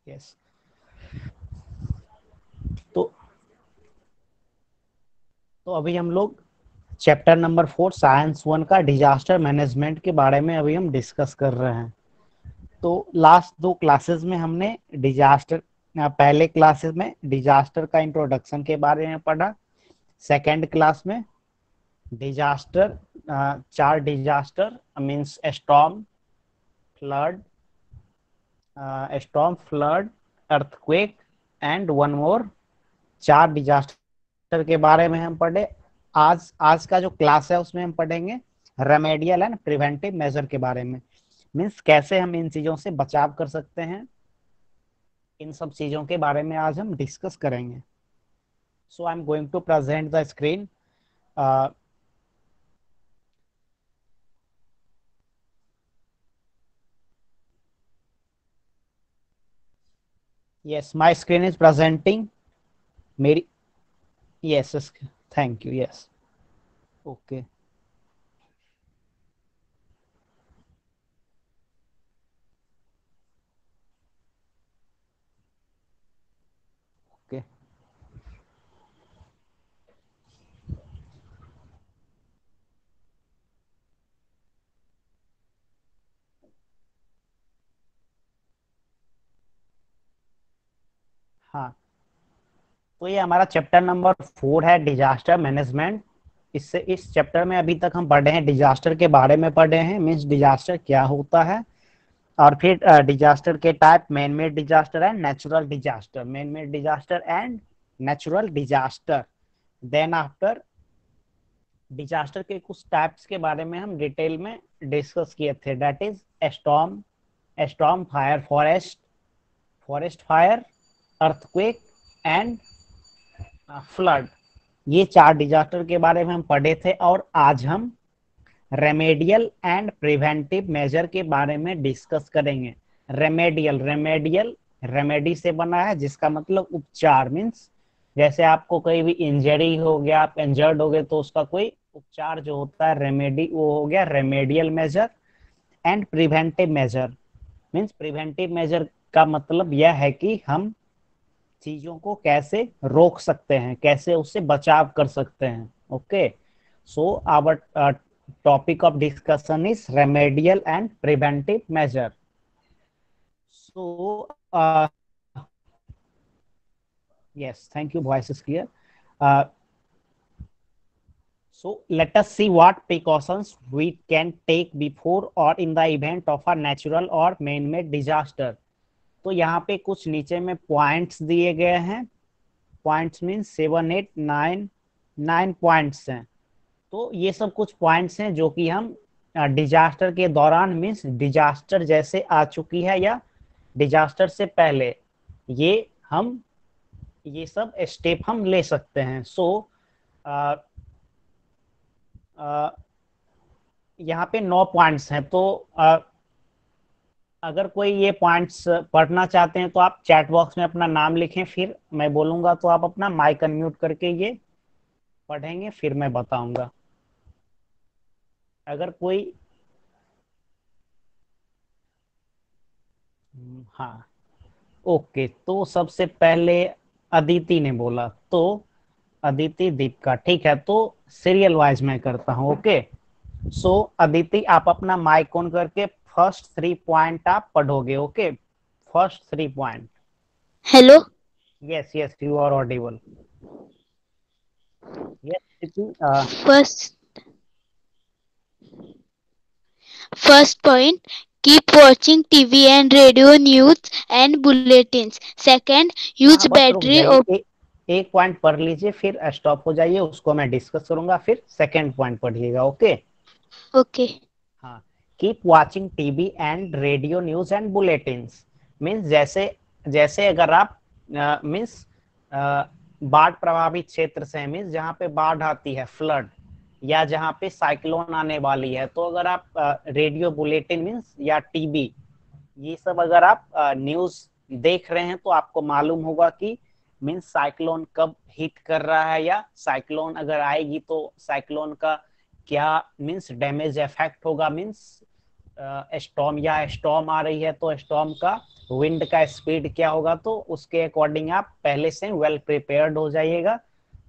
Yes. तो अभी हम लोग चैप्टर नंबर 4 साइंस 1 का डिजास्टर मैनेजमेंट के बारे में अभी हम डिस्कस कर रहे हैं। तो लास्ट 2 क्लासेस में हमने पहले क्लासेस में डिजास्टर का इंट्रोडक्शन के बारे में पढ़ा। सेकेंड क्लास में disaster 4 disaster means storm, flood, earthquake and one more, 4 disaster के बारे में हम पढ़े। आज का जो क्लास है उसमें हम पढ़ेंगे रेमेडियल एंड प्रिवेंटिव मेजर के बारे में, मीन्स कैसे हम इन चीजों से बचाव कर सकते हैं। इन सब चीजों के बारे में आज हम डिस्कस करेंगे। So I am going to present the screen. yes, my screen is presenting मेरी। yes, thank you, yes, okay, okay. हाँ, तो ये हमारा चैप्टर नंबर 4 है डिजास्टर मैनेजमेंट। इस चैप्टर में अभी तक हम पढ़े हैं डिजास्टर के बारे में पढ़े हैं, मीन्स डिजास्टर क्या होता है, और फिर डिजास्टर के type man made disaster and natural disaster, man made disaster and natural disaster. Then after disaster के कुछ टाइप्स के बारे में हम डिटेल में डिस्कस किए थे, that is storm fire, forest fire, earthquake and flood. ये 4 डिजास्टर के बारे में हम पढ़े थे। और आज हम रेमेडियल एंड प्रिवेंटिव मेजर के बारे में डिस्कस करेंगे। रेमेडियल रेमेडी से बना है, जिसका मतलब उपचार, मीन्स जैसे आपको कोई भी इंजरी हो गया, आप इंजर्ड हो गए, तो उसका कोई उपचार जो होता है रेमेडी, वो हो गया remedial measure. And preventive measure means preventive measure का मतलब यह है कि हम चीजों को कैसे रोक सकते हैं, कैसे उससे बचाव कर सकते हैं। Okay, so our topic of discussion is remedial and preventive measure. So yes, thank you, voice is clear. uh, so let us see what precautions we can take before or in the event of a natural or man-made disaster. तो यहाँ पे कुछ नीचे में points दिए गए हैं। Points means 7 8 9 points हैं। तो ये सब कुछ पॉइंट्स हैं जो कि हम डिजास्टर के दौरान, मीन्स डिजास्टर जैसे आ चुकी है या डिजास्टर से पहले, ये सब स्टेप हम ले सकते हैं। सो यहाँ पे 9 पॉइंट्स हैं। तो अगर कोई ये पॉइंट्स पढ़ना चाहते हैं तो आप चैट बॉक्स में अपना नाम लिखें, फिर मैं बोलूंगा तो आप अपना माइक अनम्यूट करके ये पढ़ेंगे, फिर मैं बताऊंगा। अगर कोई हाँ, ओके, तो सबसे पहले अदिति ने बोला, तो अदिति दीपिका, ठीक है, तो सीरियल वाइज मैं करता हूँ। ओके, सो अदिति, आप अपना माइक ऑन करके फर्स्ट 3 पॉइंट आप पढ़ोगे। Okay, first 3 point. Hello. Yes yes, you are audible. Yes Aditi. First first point, keep watching TV and radio news and bulletins. Second, use हाँ, बस रुक battery जाइए, or एक पॉइंट पढ़ लीजिए, फिर स्टॉप हो जाइए, उसको मैं डिस्कस करूंगा, फिर सेकंड पॉइंट पढ़िएगा। Okay, okay. हाँ, keep watching TV and radio news and bulletins, means जैसे जैसे अगर आप मीन्स बाढ़ प्रभावित क्षेत्र से, मीन्स जहाँ पे बाढ़ आती है, फ्लड, या जहाँ पे साइक्लोन आने वाली है, तो अगर आप रेडियो बुलेटिन मीन्स या टीवी, ये सब अगर आप न्यूज देख रहे हैं, तो आपको मालूम होगा कि मीन्स साइक्लोन कब हिट कर रहा है, या साइक्लोन अगर आएगी तो साइक्लोन का क्या मीन्स डैमेज इफेक्ट होगा, मीन्स स्टॉर्म या स्टॉर्म आ रही है तो स्टॉर्म का विंड का स्पीड क्या होगा, तो उसके अकॉर्डिंग आप पहले से वेल प्रिपेयर्ड हो जाइएगा।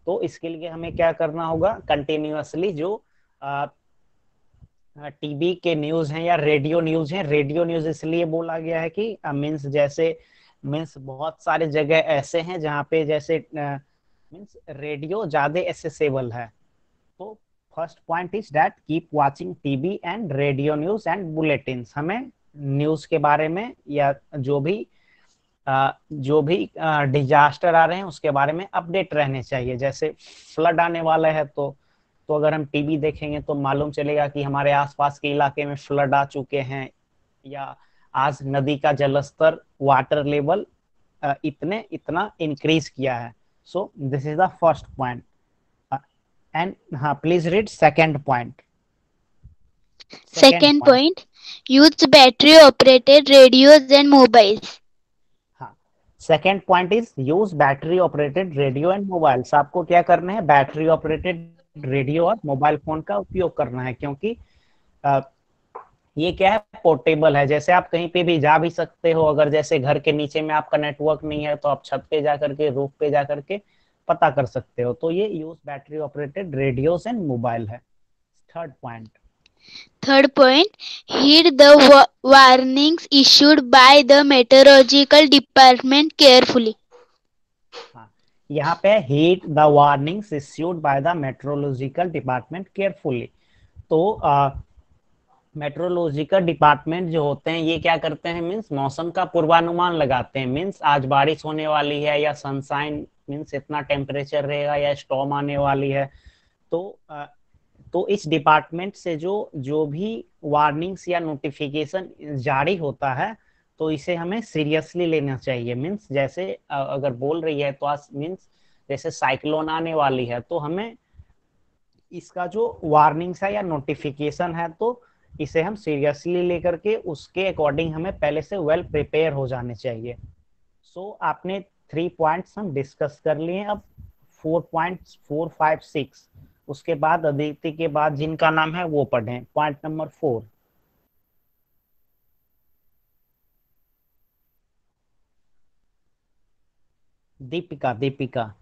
तो इसके लिए हमें क्या करना होगा, कंटिन्यूअसली जो टीवी के न्यूज हैं या रेडियो न्यूज हैं, रेडियो न्यूज इसलिए बोला गया है कि मीन्स जैसे मीन्स बहुत सारे जगह ऐसे हैं जहाँ पे जैसे मीन्स रेडियो ज्यादा एसेसेबल है। तो first point is that keep watching TV and radio news and bulletins. हमें न्यूज के बारे में या जो भी डिजास्टर आ रहे हैं उसके बारे में अपडेट रहने चाहिए। जैसे फ्लड आने वाला है तो अगर हम टीवी देखेंगे तो मालूम चलेगा कि हमारे आसपास के इलाके में फ्लड आ चुके हैं, या आज नदी का जलस्तर वाटर लेवल इतना इंक्रीज किया है। So this is the first point. And हाँ, please read second point. Second Second point, point, use battery operated radios and mobiles. हाँ, second point is use battery operated radio and mobiles. आपको क्या करना है, battery operated radio और mobile phone का उपयोग करना है, क्योंकि आ, ये क्या है, पोर्टेबल है। जैसे आप कहीं पे भी जा भी सकते हो, अगर जैसे घर के नीचे में आपका नेटवर्क नहीं है तो आप छत पे जा करके, रूफ पे जा करके पता कर सकते हो। तो ये use battery operated radios and mobile है। Third point, Third point, heed the warnings issued by the meteorological department carefully. हाँ, यहाँ पे heed the warnings issued by the meteorological department carefully. तो मेट्रोलॉजिकल डिपार्टमेंट जो होते हैं ये क्या करते हैं, मीन्स मौसम का पूर्वानुमान लगाते हैं। मीन्स आज बारिश होने वाली है या सनशाइन, मीन्स इतना टेम्परेचर रहेगा या स्टॉर्म आने वाली है। तो तो इस डिपार्टमेंट से जो जो भी वार्निंग्स या नोटिफिकेशन जारी होता है तो इसे हमें सीरियसली लेना चाहिए। मीन्स जैसे अगर बोल रही है तो आज मीन्स जैसे साइक्लोन आने वाली है तो हमें इसका जो वार्निंग्स है या नोटिफिकेशन है तो इसे हम सीरियसली लेकर के उसके अकॉर्डिंग हमें पहले से वेल प्रिपेयर हो जाने चाहिए। सो आपने 3 पॉइंट्स हम डिस्कस कर लिए। अब 4 पॉइंट्स 4, 5, 6 उसके बाद अदिति के बाद जिनका नाम है वो पढ़ें। Point number 4, Deepika. Deepika,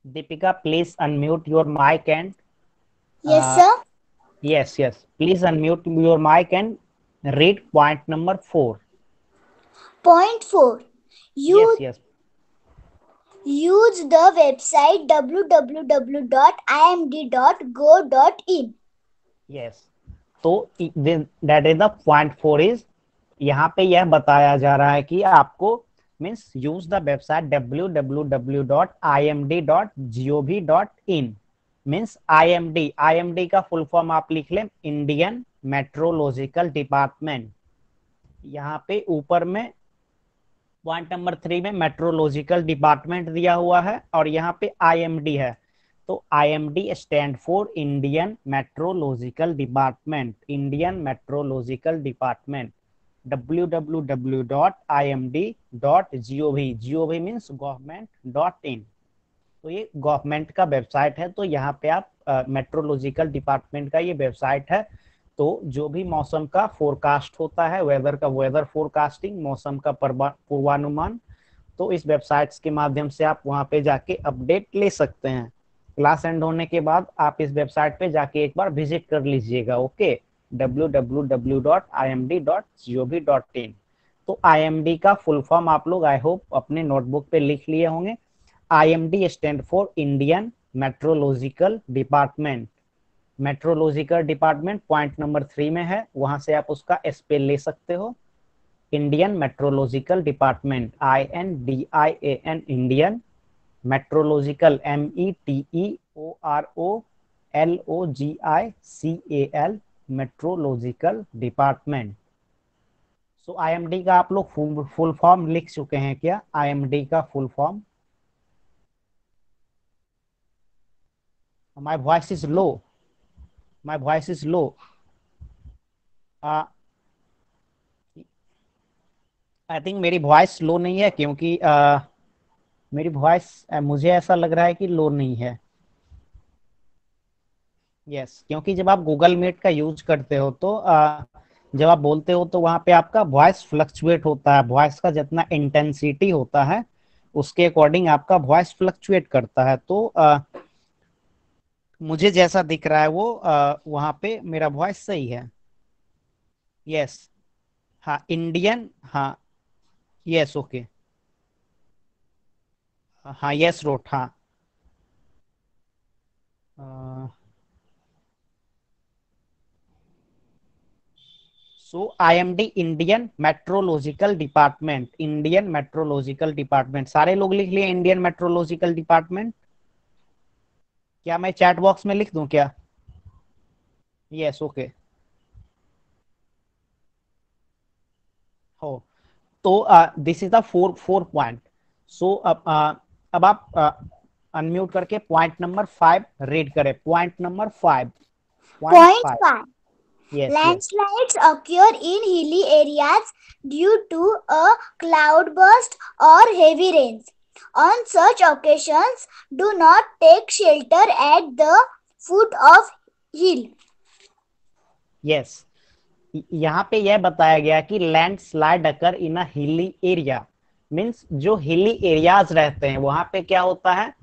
Deepika, please unmute your mic and Yes, sir. yes, yes, please unmute your mic and read point number 4. Point 4. Yes, yes, Use the website www.imd.go.in. yes. तो that is the point 4 is, यहाँ पे यह बताया जा रहा है कि आपको means use the website www.imd.gov.in। Means IMD का फुल फॉर्म आप लिख लें, इंडियन मेट्रोलॉजिकल डिपार्टमेंट। यहाँ पे ऊपर में पॉइंट नंबर 3 में मेट्रोलॉजिकल डिपार्टमेंट दिया हुआ है और यहाँ पे IMD है। तो IMD stand for Indian meteorological department. Indian meteorological department www.imd.gov, gov means government.in। तो ये गवर्नमेंट का वेबसाइट है। तो यहाँ पे आप मेट्रोलॉजिकल डिपार्टमेंट का ये वेबसाइट है। तो जो भी मौसम का फोरकास्ट होता है, वेदर का वेदर फोरकास्टिंग, मौसम का पूर्वानुमान, तो इस वेबसाइट्स के माध्यम से आप वहां पे जाके अपडेट ले सकते हैं। क्लास एंड होने के बाद आप इस वेबसाइट पे जाके एक बार विजिट कर लीजिएगा। Okay, www.imd.gov.in। तो IMD का फुल फॉर्म आप लोग आई होप अपने नोटबुक पे लिख लिए होंगे। IMD stand for Indian meteorological department. Meteorological department point number 3 में है, वहां से आप उसका स्पेल ले सकते हो। Indian meteorological department, INDIAN, Indian metrological, METROLOGICAL, metrological department. So IMD का आप लोग फुल फॉर्म लिख चुके हैं क्या? IMD का full form? My voice is low, my voice is low. I think मेरी वॉइस लो नहीं है, क्योंकि मेरी वॉइस मुझे ऐसा लग रहा है कि लो नहीं है। यस, क्योंकि जब आप गूगल मीट का यूज करते हो तो जब आप बोलते हो तो वहां पे आपका वॉइस फ्लक्चुएट होता है, वॉइस का जितना इंटेंसिटी होता है उसके अकॉर्डिंग आपका वॉइस फ्लक्चुएट करता है। तो मुझे जैसा दिख रहा है वो वहां पे मेरा वॉइस सही है। यस। हाँ इंडियन, हाँ। Yes okay. हाँ यस रोट, हाँ। So IMD Indian meteorological department, Indian meteorological department, सारे लोग लिख लिए इंडियन मेट्रोलॉजिकल डिपार्टमेंट। क्या मैं चैट बॉक्स में लिख दूं क्या? Yes okay. हो तो this is the four four point. So अब आप अनम्यूट करके पॉइंट नंबर 5 रीड करें। Point number 5, point Point 5। 5. Yes yes. Landslides occur in hilly areas due to a cloudburst or heavy rains. On such occasions, do not take shelter at the foot of hill. Yes, यहाँ पे यह बताया गया कि landslide अकर इन अ hilly area, means जो hilly areas रहते हैं वहां पे क्या होता है,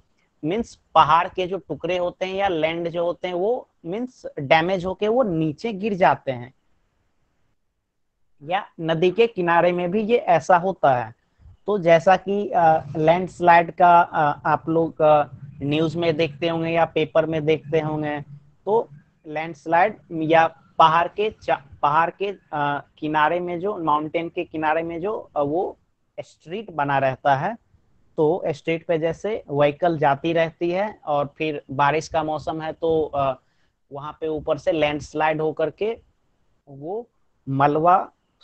मीन्स पहाड़ के जो टुकड़े होते हैं या लैंड जो होते हैं वो मीन्स डैमेज होके वो नीचे गिर जाते हैं, या नदी के किनारे में भी ये ऐसा होता है। तो जैसा कि लैंडस्लाइड का आप लोग न्यूज में देखते होंगे या पेपर में देखते होंगे, तो लैंडस्लाइड या पहाड़ के किनारे में जो माउंटेन के किनारे में जो वो स्ट्रीट बना रहता है, तो स्ट्रीट पे जैसे व्हीकल जाती रहती है और फिर बारिश का मौसम है तो वहां पे ऊपर से लैंडस्लाइड होकर के वो मलबा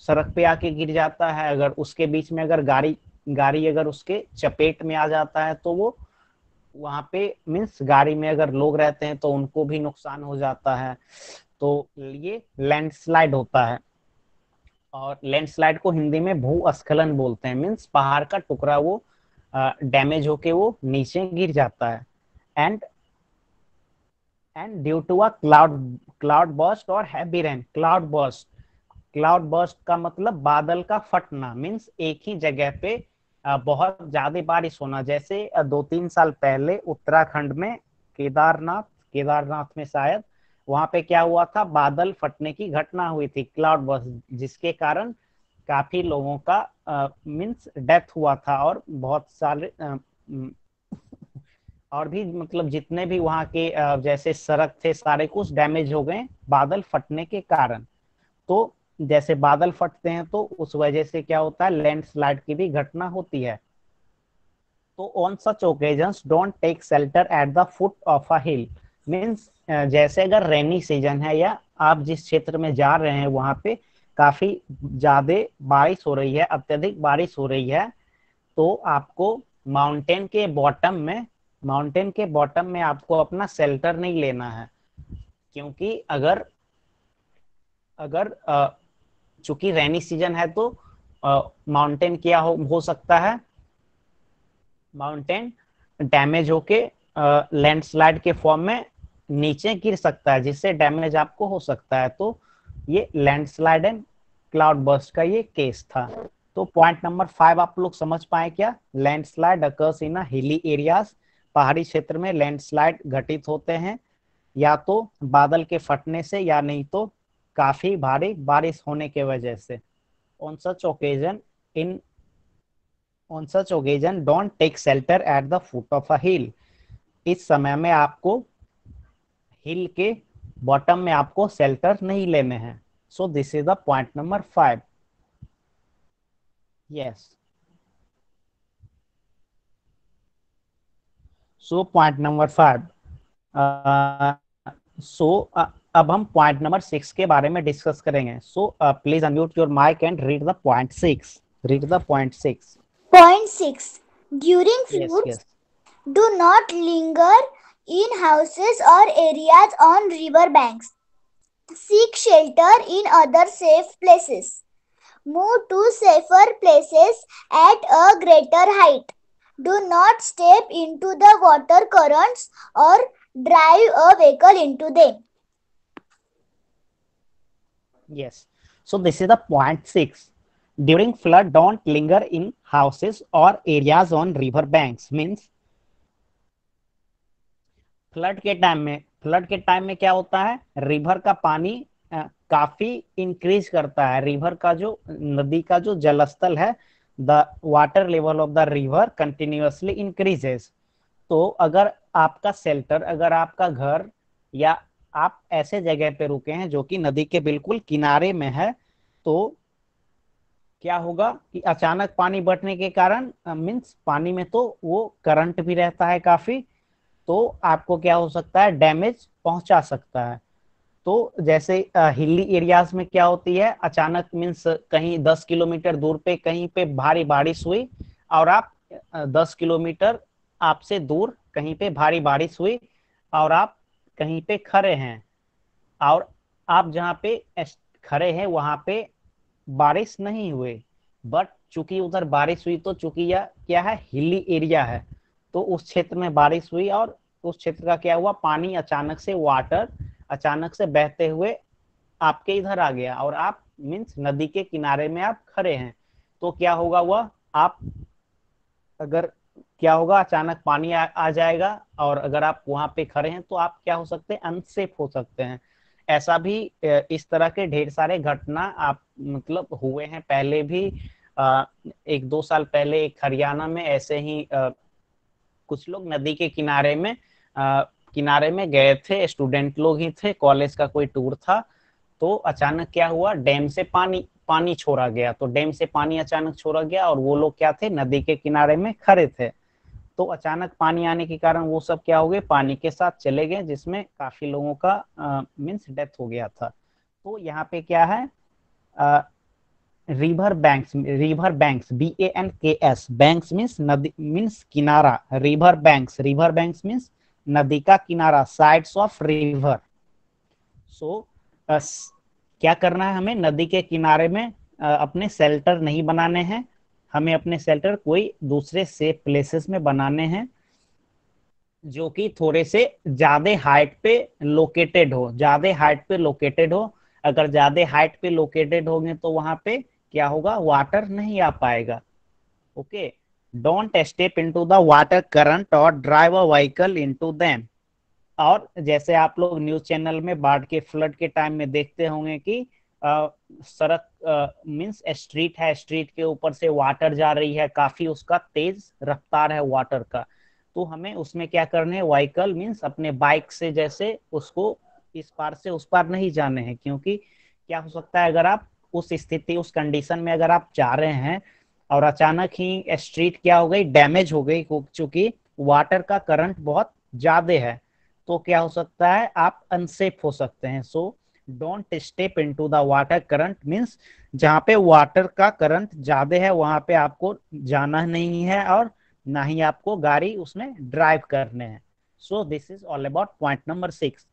सड़क पे आके गिर जाता है। अगर उसके बीच में अगर गाड़ी गाड़ी अगर उसके चपेट में आ जाता है तो वो वहां पे मीन्स गाड़ी में अगर लोग रहते हैं तो उनको भी नुकसान हो जाता है। तो ये लैंडस्लाइड होता है, और लैंडस्लाइड को हिंदी में भूस्खलन बोलते हैं, मीन्स पहाड़ का टुकड़ा वो डैमेज होके वो नीचे गिर जाता है। And and due to a cloud burst और हैवी रेन। क्लाउड बर्स्ट का मतलब बादल का फटना, मीन्स एक ही जगह पे बहुत ज्यादा बारिश होना। जैसे 2-3 साल पहले उत्तराखंड में केदारनाथ केदारनाथ में शायद वहां पे क्या हुआ था, बादल फटने की घटना हुई थी, क्लाउड बर्स्ट, जिसके कारण काफी लोगों का मीन्स डेथ हुआ था, और बहुत सारे और भी मतलब जितने भी वहाँ के जैसे सड़क थे सारे कुछ डैमेज हो गए बादल फटने के कारण। तो जैसे बादल फटते हैं तो उस वजह से क्या होता है, लैंडस्लाइड की भी घटना होती है। तो on such occasions don't take shelter at the foot of a hill, means जैसे अगर रेनी सीजन है या आप जिस क्षेत्र में जा रहे हैं वहां पे काफी ज्यादा बारिश हो रही है, अत्यधिक बारिश हो रही है, तो आपको माउंटेन के बॉटम में आपको अपना शेल्टर नहीं लेना है। क्योंकि अगर अगर चूंकि रेनी सीजन है तो माउंटेन क्या हो सकता है, माउंटेन डैमेज होके लैंडस्लाइड के फॉर्म में नीचे गिर सकता है, जिससे डैमेज आपको हो सकता है। तो ये लैंडस्लाइड एंड क्लाउड बर्स्ट का ये केस था। तो पॉइंट नंबर 5 आप लोग समझ पाए क्या? Landslide occurs in hilly areas, पहाड़ी क्षेत्र में लैंडस्लाइड घटित होते हैं या तो बादल के फटने से या नहीं तो काफी भारी बारिश होने के वजह से। On such occasion in on such occasion don't take shelter at the foot of a hill, इस समय में आपको हिल के बॉटम में आपको शेल्टर नहीं लेने हैं। So this is the point number 5। Yes. So point number 5। सो अब हम पॉइंट नंबर 6 के बारे में डिस्कस करेंगे। So please unmute your mic and read the point 6। Read the point 6। Point 6. During yes floods, yes. do not linger in houses or areas on river banks. Seek shelter in other safe places. Move to safer places at a greater height. Do not step into the water currents or drive a vehicle into them. Yes. So this is the point 6. During flood, don't linger in houses or areas on river banks. Means flood के time में क्या होता है, river का पानी काफी increase करता है। रिवर का जो नदी का जो जलस्तर है, the water level of the river continuously increases. तो अगर आपका शेल्टर, अगर आपका घर या आप ऐसे जगह पे रुके हैं जो कि नदी के बिल्कुल किनारे में है, तो क्या होगा कि अचानक पानी बढ़ने के कारण मीन्स पानी में तो वो करंट भी रहता है काफी, तो आपको क्या हो सकता है, डैमेज पहुंचा सकता है। तो जैसे हिली एरियाज में क्या होती है, अचानक मीन्स कहीं 10 किलोमीटर दूर पे कहीं पे भारी बारिश हुई और आप 10 किलोमीटर आपसे दूर कहीं पे भारी बारिश हुई और आप कहीं पे खड़े हैं, और आप जहाँ पे खड़े हैं वहां पे बारिश नहीं हुई, बट चूंकि उधर बारिश हुई, तो चूंकि यह क्या है, हिली एरिया है, तो उस क्षेत्र में बारिश हुई और उस क्षेत्र का क्या हुआ, पानी अचानक से, वाटर अचानक से बहते हुए आपके इधर आ गया और आप मीन्स नदी के किनारे में आप खड़े हैं। तो क्या होगा, वह आप अगर क्या होगा, अचानक पानी आ जाएगा और अगर आप वहां पे खड़े हैं तो आप क्या हो सकते हैं, अनसेफ हो सकते हैं। ऐसा भी इस तरह के ढेर सारे घटना आप मतलब हुए हैं पहले भी। 1-2 साल पहले एक हरियाणा में ऐसे ही कुछ लोग नदी के किनारे में गए थे, स्टूडेंट लोग ही थे, कॉलेज का कोई टूर था। तो अचानक क्या हुआ, डैम से पानी छोड़ा गया, तो डैम से पानी अचानक छोड़ा गया और वो लोग क्या थे, नदी के किनारे में खड़े थे। तो अचानक पानी आने के कारण वो सब क्या हो गए, पानी के साथ चले गए, जिसमें काफी लोगों का मीन्स डेथ हो गया था। तो यहाँ पे क्या है, river banks BANKS, banks means नदी मीन्स किनारा, रिवर बैंक्स मीन्स नदी का किनारा, साइड्स ऑफ रिवर। सो क्या करना है हमें, नदी के किनारे में अपने शेल्टर नहीं बनाने हैं, हमें अपने शेल्टर कोई दूसरे सेफ प्लेसेस में बनाने हैं जो कि थोड़े से ज्यादा हाइट पे लोकेटेड हो। अगर ज्यादा हाइट पे लोकेटेड होंगे तो वहां पे क्या होगा, वाटर नहीं आ पाएगा। Okay, don't step into the water current और drive a vehicle into them. और जैसे आप लोग न्यूज चैनल में बाढ़ के फ्लड के टाइम में देखते होंगे कि सड़क मीन्स स्ट्रीट है, स्ट्रीट के ऊपर से वाटर जा रही है, काफी उसका तेज रफ्तार है वाटर का। तो हमें उसमें क्या करने हैं, व्हीकल मीन्स अपने बाइक से जैसे उसको इस पार से उस पार नहीं जाने हैं, क्योंकि क्या हो सकता है, अगर आप उस स्थिति, उस कंडीशन में अगर आप जा रहे हैं और अचानक ही स्ट्रीट क्या हो गई, डैमेज हो गई, चूंकि वाटर का करंट बहुत ज्यादा है, तो क्या हो सकता है, आप अनसेफ हो सकते हैं। So don't step into the water current means जहाँ पे वाटर का करंट ज्यादा है वहां पे आपको जाना नहीं है और ना ही आपको गाड़ी उसमें ड्राइव करने हैं। So this is all about point number 6।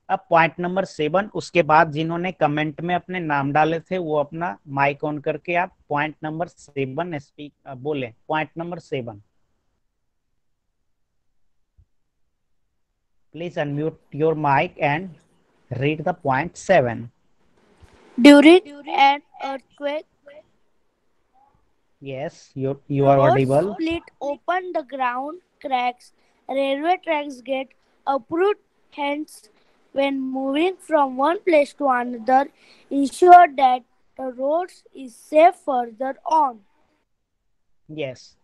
अब पॉइंट नंबर 7, उसके बाद जिन्होंने कमेंट में अपने नाम डाले थे वो अपना माइक ऑन करके आप पॉइंट नंबर 7 स्पीक बोले। Point number 7, please unmute your mic and read the point 7. During an earthquake, Yes, you are roads audible. split open, the ground cracks, railway tracks get uprooted. Hence, when moving from one place to another, ensure that the roads is safe further on. Yes.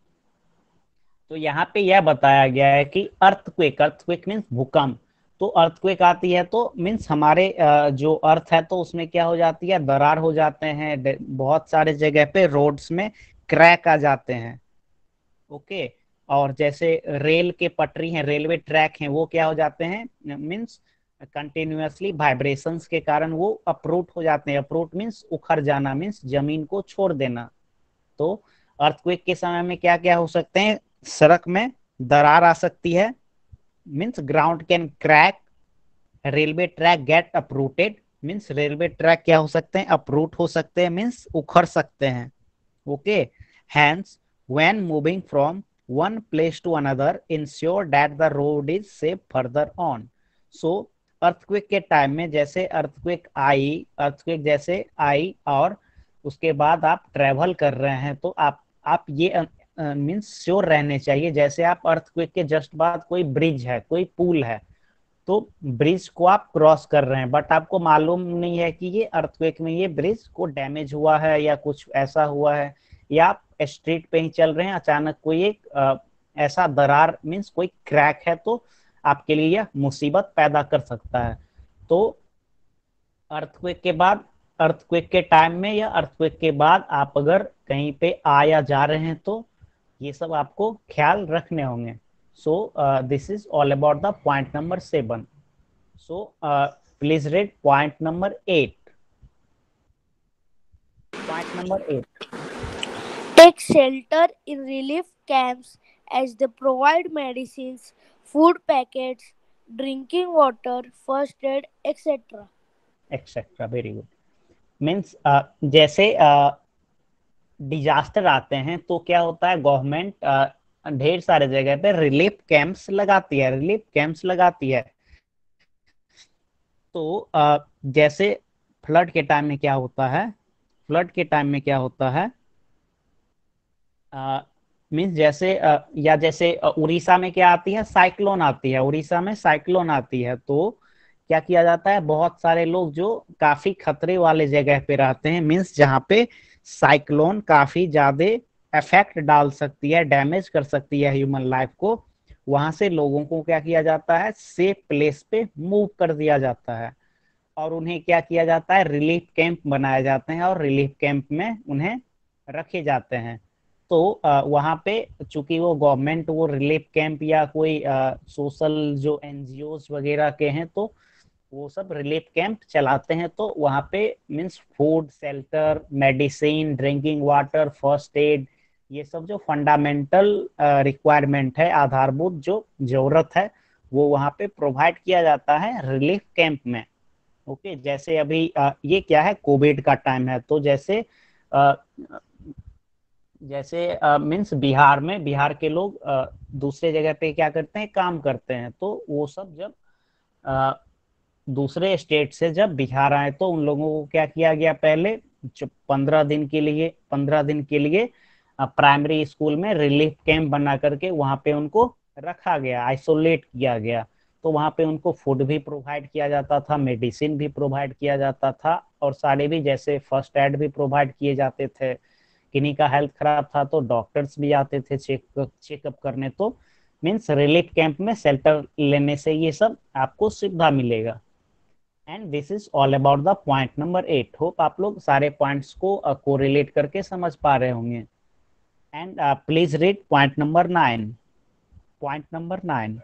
तो यहाँ पे यह बताया गया है कि earthquake means भूकंप। तो अर्थक्वेक आती है तो मीन्स हमारे जो अर्थ है तो उसमें क्या हो जाती है, दरार हो जाते हैं, बहुत सारे जगह पे रोड्स में क्रैक आ जाते हैं। ओके, और जैसे रेल के पटरी हैं, रेलवे ट्रैक हैं, वो क्या हो जाते हैं, मीन्स कंटिन्यूअसली वाइब्रेशंस के कारण वो अप्रूट हो जाते हैं। अप्रूट मीन्स उखड़ जाना, मीन्स जमीन को छोड़ देना। तो अर्थक्वेक के समय में क्या क्या हो सकते हैं, सड़क में दरार आ सकती है, means ground can crack, railway track get uprooted, means railway track क्या हो सकते हैं, अपरूट हो सकते हैं, मीन्स उखड़ सकते हैं। Okay, hence when moving from one place to another ensure that the road is safe further on. So earthquake के टाइम में जैसे अर्थक्वेक जैसे आई और उसके बाद आप ट्रेवल कर रहे हैं, तो आप ये मीन्स श्योर रहने चाहिए, जैसे आप अर्थक्वेक के जस्ट बाद कोई ब्रिज है, कोई पुल है, तो ब्रिज को आप क्रॉस कर रहे हैं, बट आपको मालूम नहीं है कि ये अर्थक्वेक में ये ब्रिज को डैमेज हुआ है या कुछ ऐसा हुआ है, या आप स्ट्रीट पे ही चल रहे हैं, अचानक कोई एक ऐसा दरार मीन्स कोई क्रैक है, तो आपके लिए यह मुसीबत पैदा कर सकता है। तो अर्थक्वेक के बाद, अर्थक्वेक के टाइम में या अर्थक्वेक के बाद आप अगर कहीं पे आ या जा रहे हैं तो ये सब आपको ख्याल रखने होंगे। सो this is all about the point number 7। So please read point number 8। Point number 8, Take shelter in relief camps as they provide medicines, food packets, drinking water, first aid, etc. Etcetera. Very good. Means जैसे disaster आते हैं तो क्या होता है, government ढेर सारे जगह पे रिलीफ कैंप्स लगाती है। तो जैसे फ्लड के टाइम में क्या होता है, मीन्स जैसे या जैसे उड़ीसा में क्या आती है, साइक्लोन आती है, उड़ीसा में साइक्लोन आती है, तो क्या किया जाता है, बहुत सारे लोग जो काफी खतरे वाले जगह पे रहते हैं, मीन्स जहाँ पे साइक्लोन काफी ज्यादा इफेक्ट डाल सकती है, डैमेज कर सकती है ह्यूमन लाइफ को, वहां से लोगों को क्या किया जाता है, सेफ प्लेस पे मूव कर दिया जाता है, और उन्हें क्या किया जाता है, रिलीफ कैंप बनाए जाते हैं, और रिलीफ कैंप में उन्हें रखे जाते हैं। तो वहाँ पे चूंकि वो गवर्नमेंट वो रिलीफ कैंप या कोई सोशल जो एनजीओज वगैरह के हैं, तो वो सब रिलीफ कैंप चलाते हैं, तो वहाँ पे means food, shelter, medicine, drinking water, first aid, ये सब जो फंडामेंटल रिक्वायरमेंट है, आधारभूत जो जरूरत है, वो वहाँ पे प्रोवाइड किया जाता है रिलीफ कैंप में। ओके, जैसे अभी ये क्या है, कोविड का टाइम है, तो जैसे मीन्स बिहार के लोग दूसरे जगह पे क्या करते हैं, काम करते हैं, तो वो सब जब दूसरे स्टेट से जब बिहार आए, तो उन लोगों को क्या किया गया, पहले 15 दिन के लिए प्राइमरी स्कूल में रिलीफ कैंप बना करके वहां पे उनको रखा गया, आइसोलेट किया गया। तो वहां पे उनको फूड भी प्रोवाइड किया जाता था, मेडिसिन भी प्रोवाइड किया जाता था, और सारे भी जैसे फर्स्ट एड भी प्रोवाइड किए जाते थे। किन्हीं का हेल्थ खराब था तो डॉक्टर्स भी आते थे चेकअप करने। तो मीन्स रिलीफ कैंप में शेल्टर लेने से ये सब आपको सुविधा मिलेगा। And this is all about the point number 8। Hope आप लोग सारे पॉइंट्स को कोरिलेट करके समझ पा रहे होंगे। And please read point number 9। Point number 9,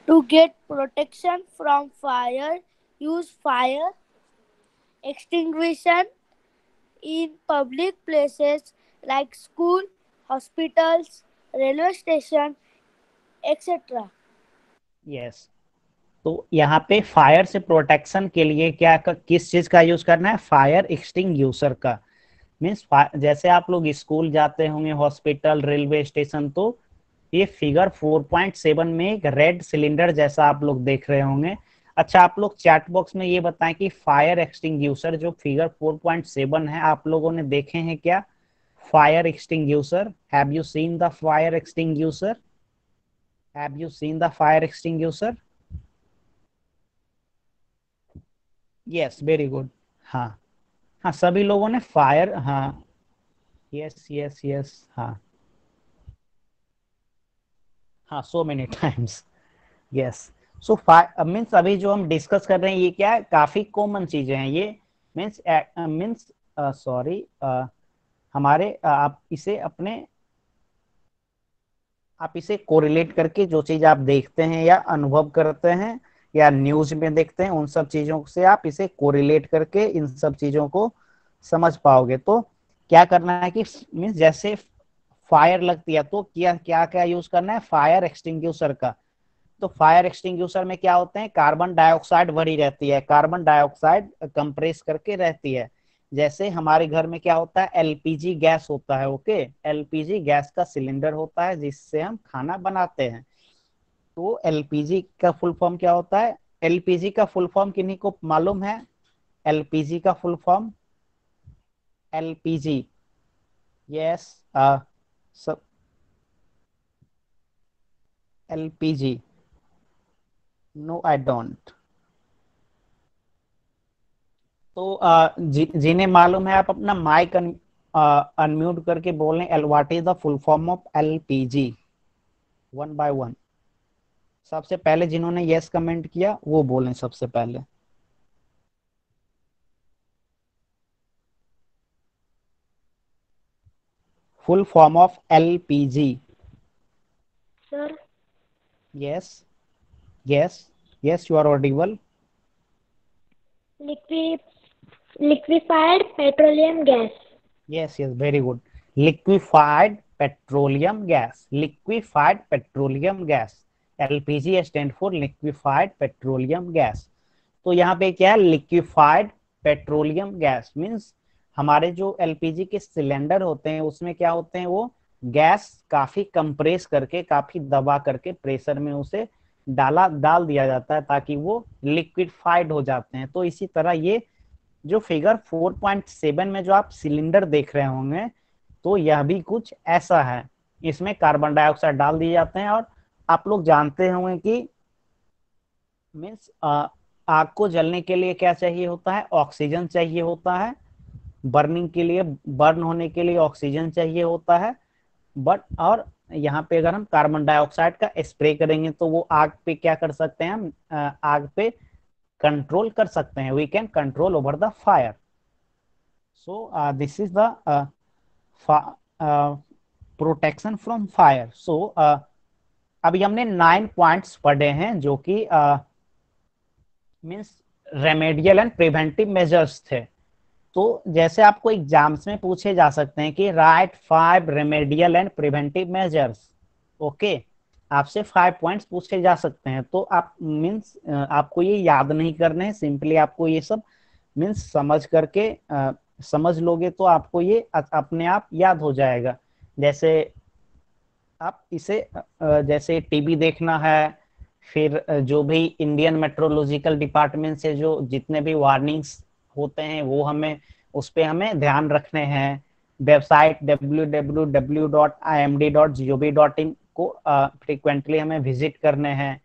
To get protection from fire, use fire extinguisher in public places like school, hospitals, railway station, etc. Yes. तो यहाँ पे फायर से प्रोटेक्शन के लिए किस चीज का यूज करना है, फायर एक्सटिंग्यूशर का। मीन्स जैसे आप लोग स्कूल जाते होंगे, हॉस्पिटल, रेलवे स्टेशन, तो ये फिगर 4.7 में एक रेड सिलेंडर जैसा आप लोग देख रहे होंगे। अच्छा, आप लोग चैट बॉक्स में ये बताएं कि फायर एक्सटिंग्यूशर जो फिगर 4.7 है, आप लोगों ने देखे हैं क्या fire extinguisher? Have you seen the fire extinguisher? Have you seen the fire extinguisher? Yes, very good. हाँ हाँ, सभी लोगों ने फायर, हाँ, यस यस यस, हाँ हाँ, so many times, yes. So means अभी जो हम डिस्कस कर रहे हैं ये क्या है, काफी कॉमन चीजें हैं ये। मीन्स सॉरी, हमारे आप इसे कोरिलेट करके जो चीज आप देखते हैं या अनुभव करते हैं या न्यूज में देखते हैं, उन सब चीजों से आप इसे कोरिलेट करके इन सब चीजों को समझ पाओगे। तो क्या करना है कि मीन्स जैसे फायर लगती है तो क्या क्या क्या यूज करना है, फायर एक्सटिंग्यूशर का। तो फायर एक्सटिंग्यूशर में क्या होते हैं, कार्बन डाइऑक्साइड भरी रहती है, कार्बन डाइऑक्साइड कंप्रेस करके रहती है। जैसे हमारे घर में क्या होता है, एलपीजी गैस होता है। ओके, एलपीजी गैस का सिलेंडर होता है जिससे हम खाना बनाते हैं। तो एलपीजी का फुल फॉर्म क्या होता है? एलपीजी का फुल फॉर्म किन्हीं को मालूम है? एलपीजी का फुल फॉर्म, एलपीजी, यस, सब, एलपीजी, नो आई डोंट। तो जिन्हें मालूम है आप अपना माइक अनम्यूट करके बोलें, L what is the full form of LPG, one by one. सबसे पहले जिन्होंने यस कमेंट किया वो बोलें सबसे पहले। Full form of LPG. Sir, yes, yes, yes, you are audible. liquid, liquefied petroleum gas. Yes, yes, very good. Liquefied petroleum gas. Liquefied petroleum gas. LPG stand for liquefied petroleum gas. तो यहाँ पे क्या है, liquefied petroleum gas means हमारे जो LPG के cylinder होते हैं उसमें क्या होते हैं, वो गैस काफी कंप्रेस करके, काफी दबा करके प्रेशर में उसे डाल दिया जाता है ताकि वो लिक्विफाइड हो जाते हैं। तो इसी तरह ये जो फिगर 4.7 में जो आप सिलेंडर देख रहे होंगे, तो यह भी कुछ ऐसा है। इसमें कार्बन डाइऑक्साइड डाल दिए जाते हैं और आप लोग जानते होंगे कि मीन्स आग को जलने के लिए क्या चाहिए होता है, ऑक्सीजन चाहिए होता है। बर्निंग के लिए, बर्न होने के लिए ऑक्सीजन चाहिए होता है। बट और यहाँ पे अगर हम कार्बन डाइऑक्साइड का स्प्रे करेंगे तो वो आग पे क्या कर सकते हैं, हम आग पे कंट्रोल कर सकते हैं। We can control over the fire. So this is the protection from fire. So अभी हमने 9 पॉइंट्स पढ़े हैं जो कि means remedial and preventive measures थे। तो जैसे आपको एग्जाम्स में पूछे जा सकते हैं कि right 5 remedial and preventive measures. Okay, आपसे 5 पॉइंट्स पूछे जा सकते हैं। तो आप मीन्स आपको ये याद नहीं करने हैं, सिंपली आपको ये सब मीन्स समझ करके समझ लोगे तो आपको ये अपने आप याद हो जाएगा। जैसे आप इसे जैसे टीवी देखना है, फिर जो भी इंडियन मेट्रोलॉजिकल डिपार्टमेंट से जो जितने भी वार्निंग्स होते हैं वो हमें उस पे हमें ध्यान रखने हैं। वेबसाइट www.imd.gov.in को फ्रिक्वेंटली हमें विजिट करने हैं।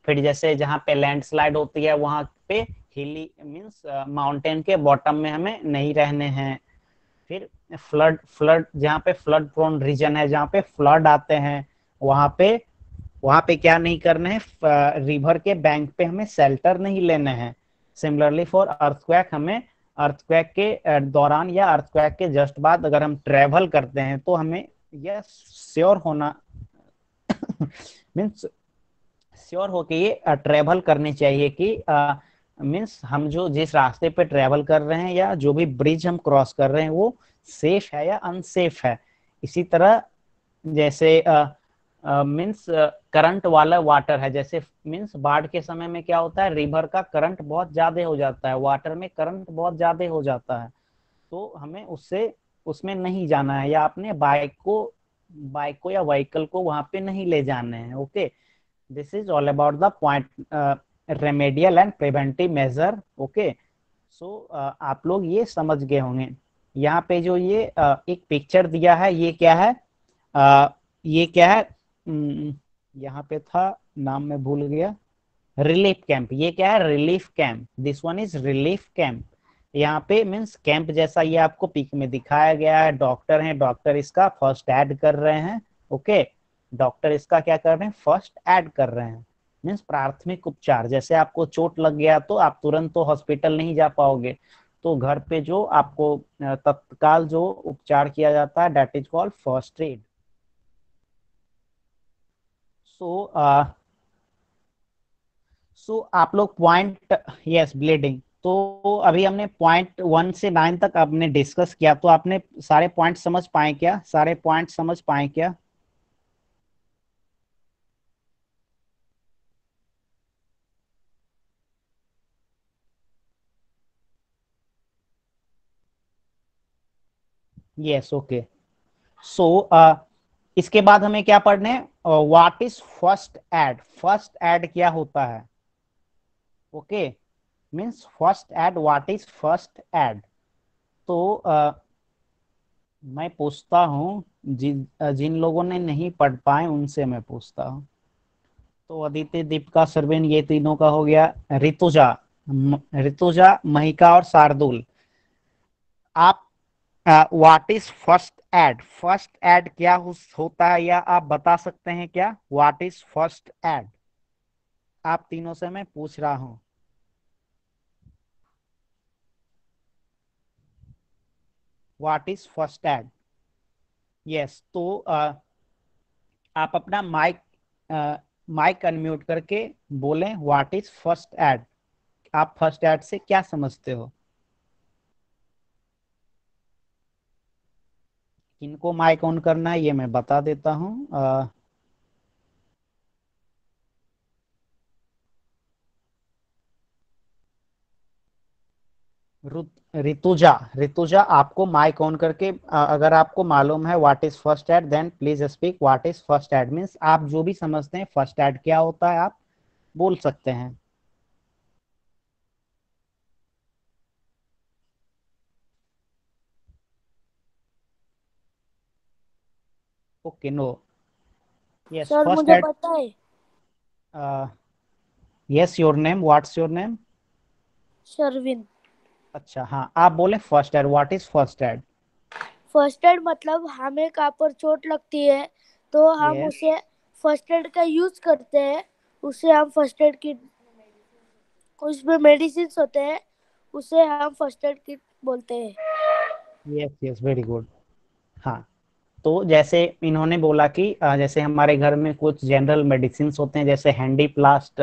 फिर जैसे जहाँ पे लैंडस्लाइड होती है वहां पे हिली मीन्स माउंटेन के बॉटम में हमें नहीं रहने हैं। फिर फ्लड फ्लड जहाँ पे फ्लड प्रोन रीजन है, जहाँ पे फ्लड आते हैं, वहां पे क्या नहीं करना है, रिवर के बैंक पे हमें शेल्टर नहीं लेने हैं। सिमिलरली फॉर अर्थक्वेक, हमें अर्थक्वेक के दौरान या अर्थक्वेक के जस्ट बाद अगर हम ट्रेवल करते हैं तो हमें यह श्योर होना मीन्स श्योर हो के ये ट्रेवल करनी चाहिए कि मीन्स हम जो जिस रास्ते पे ट्रेवल कर रहे हैं या जो भी ब्रिज हम क्रॉस कर रहे हैं वो सेफ है या अनसेफ है। इसी तरह जैसे मीन्स करंट वाला वाटर है, जैसे मीन्स बाढ़ के समय में क्या होता है, रिवर का करंट बहुत ज्यादा हो जाता है, वाटर में करंट बहुत ज्यादा हो जाता है। तो हमें उससे उसमें नहीं जाना है, या अपने बाइक को या व्हीकल को वहां पे नहीं ले जाने हैं। Okay, this is all about the point remedial and preventive measure. Okay, so आप लोग ये समझ गए होंगे। यहाँ पे जो ये एक पिक्चर दिया है, ये क्या है, ये क्या है, यहाँ पे था, नाम मैं भूल गया, रिलीफ कैंप। ये क्या है, relief camp, this one is relief camp. यहाँ पे मीन्स कैंप जैसा ये आपको पिक में दिखाया गया है। डॉक्टर हैं, डॉक्टर इसका फर्स्ट एड कर रहे हैं। ओके, डॉक्टर इसका क्या कर रहे हैं, फर्स्ट एड कर रहे हैं। मीन्स प्राथमिक उपचार, जैसे आपको चोट लग गया तो आप तुरंत तो हॉस्पिटल नहीं जा पाओगे, तो घर पे जो आपको तत्काल जो उपचार किया जाता है that is called first aid. So आप लोग पॉइंट, यस, ब्लीडिंग, तो अभी हमने पॉइंट 1 से 9 तक आपने डिस्कस किया, तो आपने सारे पॉइंट समझ पाए क्या, सारे पॉइंट समझ पाए क्या? Yes, okay. सो इसके बाद हमें क्या पढ़ने हैं, what is first aid. First add क्या होता है, okay, means first aid, what is first add. तो मैं पूछता हूँ, जिन लोगों ने नहीं पढ़ पाए उनसे मैं पूछता हूँ। तो अदिति, दीपिका, सरवीन, ये तीनों का हो गया। ऋतुजा, ऋतुजा, महिका और शार्दुल, आप what is first aid, first add क्या होता है, या आप बता सकते हैं क्या, व्हाट इज फर्स्ट एड। आप तीनों से मैं पूछ रहा हूँ। What is first add. Yes, तो आप अपना माइक माइक अनम्यूट करके बोलें व्हाट इज फर्स्ट एड। आप फर्स्ट एड से क्या समझते हो। किनको माइक ऑन करना है ये मैं बता देता हूँ। ऋतुजा, ऋतुजा, आपको माइक ऑन करके अगर आपको मालूम है what is first aid, then please speak what is first aid. Means आप जो भी समझते हैं फर्स्ट एड क्या होता है आप बोल सकते हैं। Okay, no. Yes, sir first मुझे एड। पता है। Yes, your name, what's your name. Sharvin. अच्छा, हाँ, आप बोले first aid, what is first aid. First aid मतलब हमें कहाँ पर चोट लगती है तो हम यस, उसे फर्स्ट एड का यूज करते हैं। उसे हम फर्स्ट एड किट, उसमें मेडिसिन होते हैं, उसे हम फर्स्ट एड किट बोलते हैं। Yes, yes, very good. हाँ, तो जैसे इन्होंने बोला कि जैसे हमारे घर में कुछ जनरल मेडिसिन होते हैं जैसे हैंडी प्लास्ट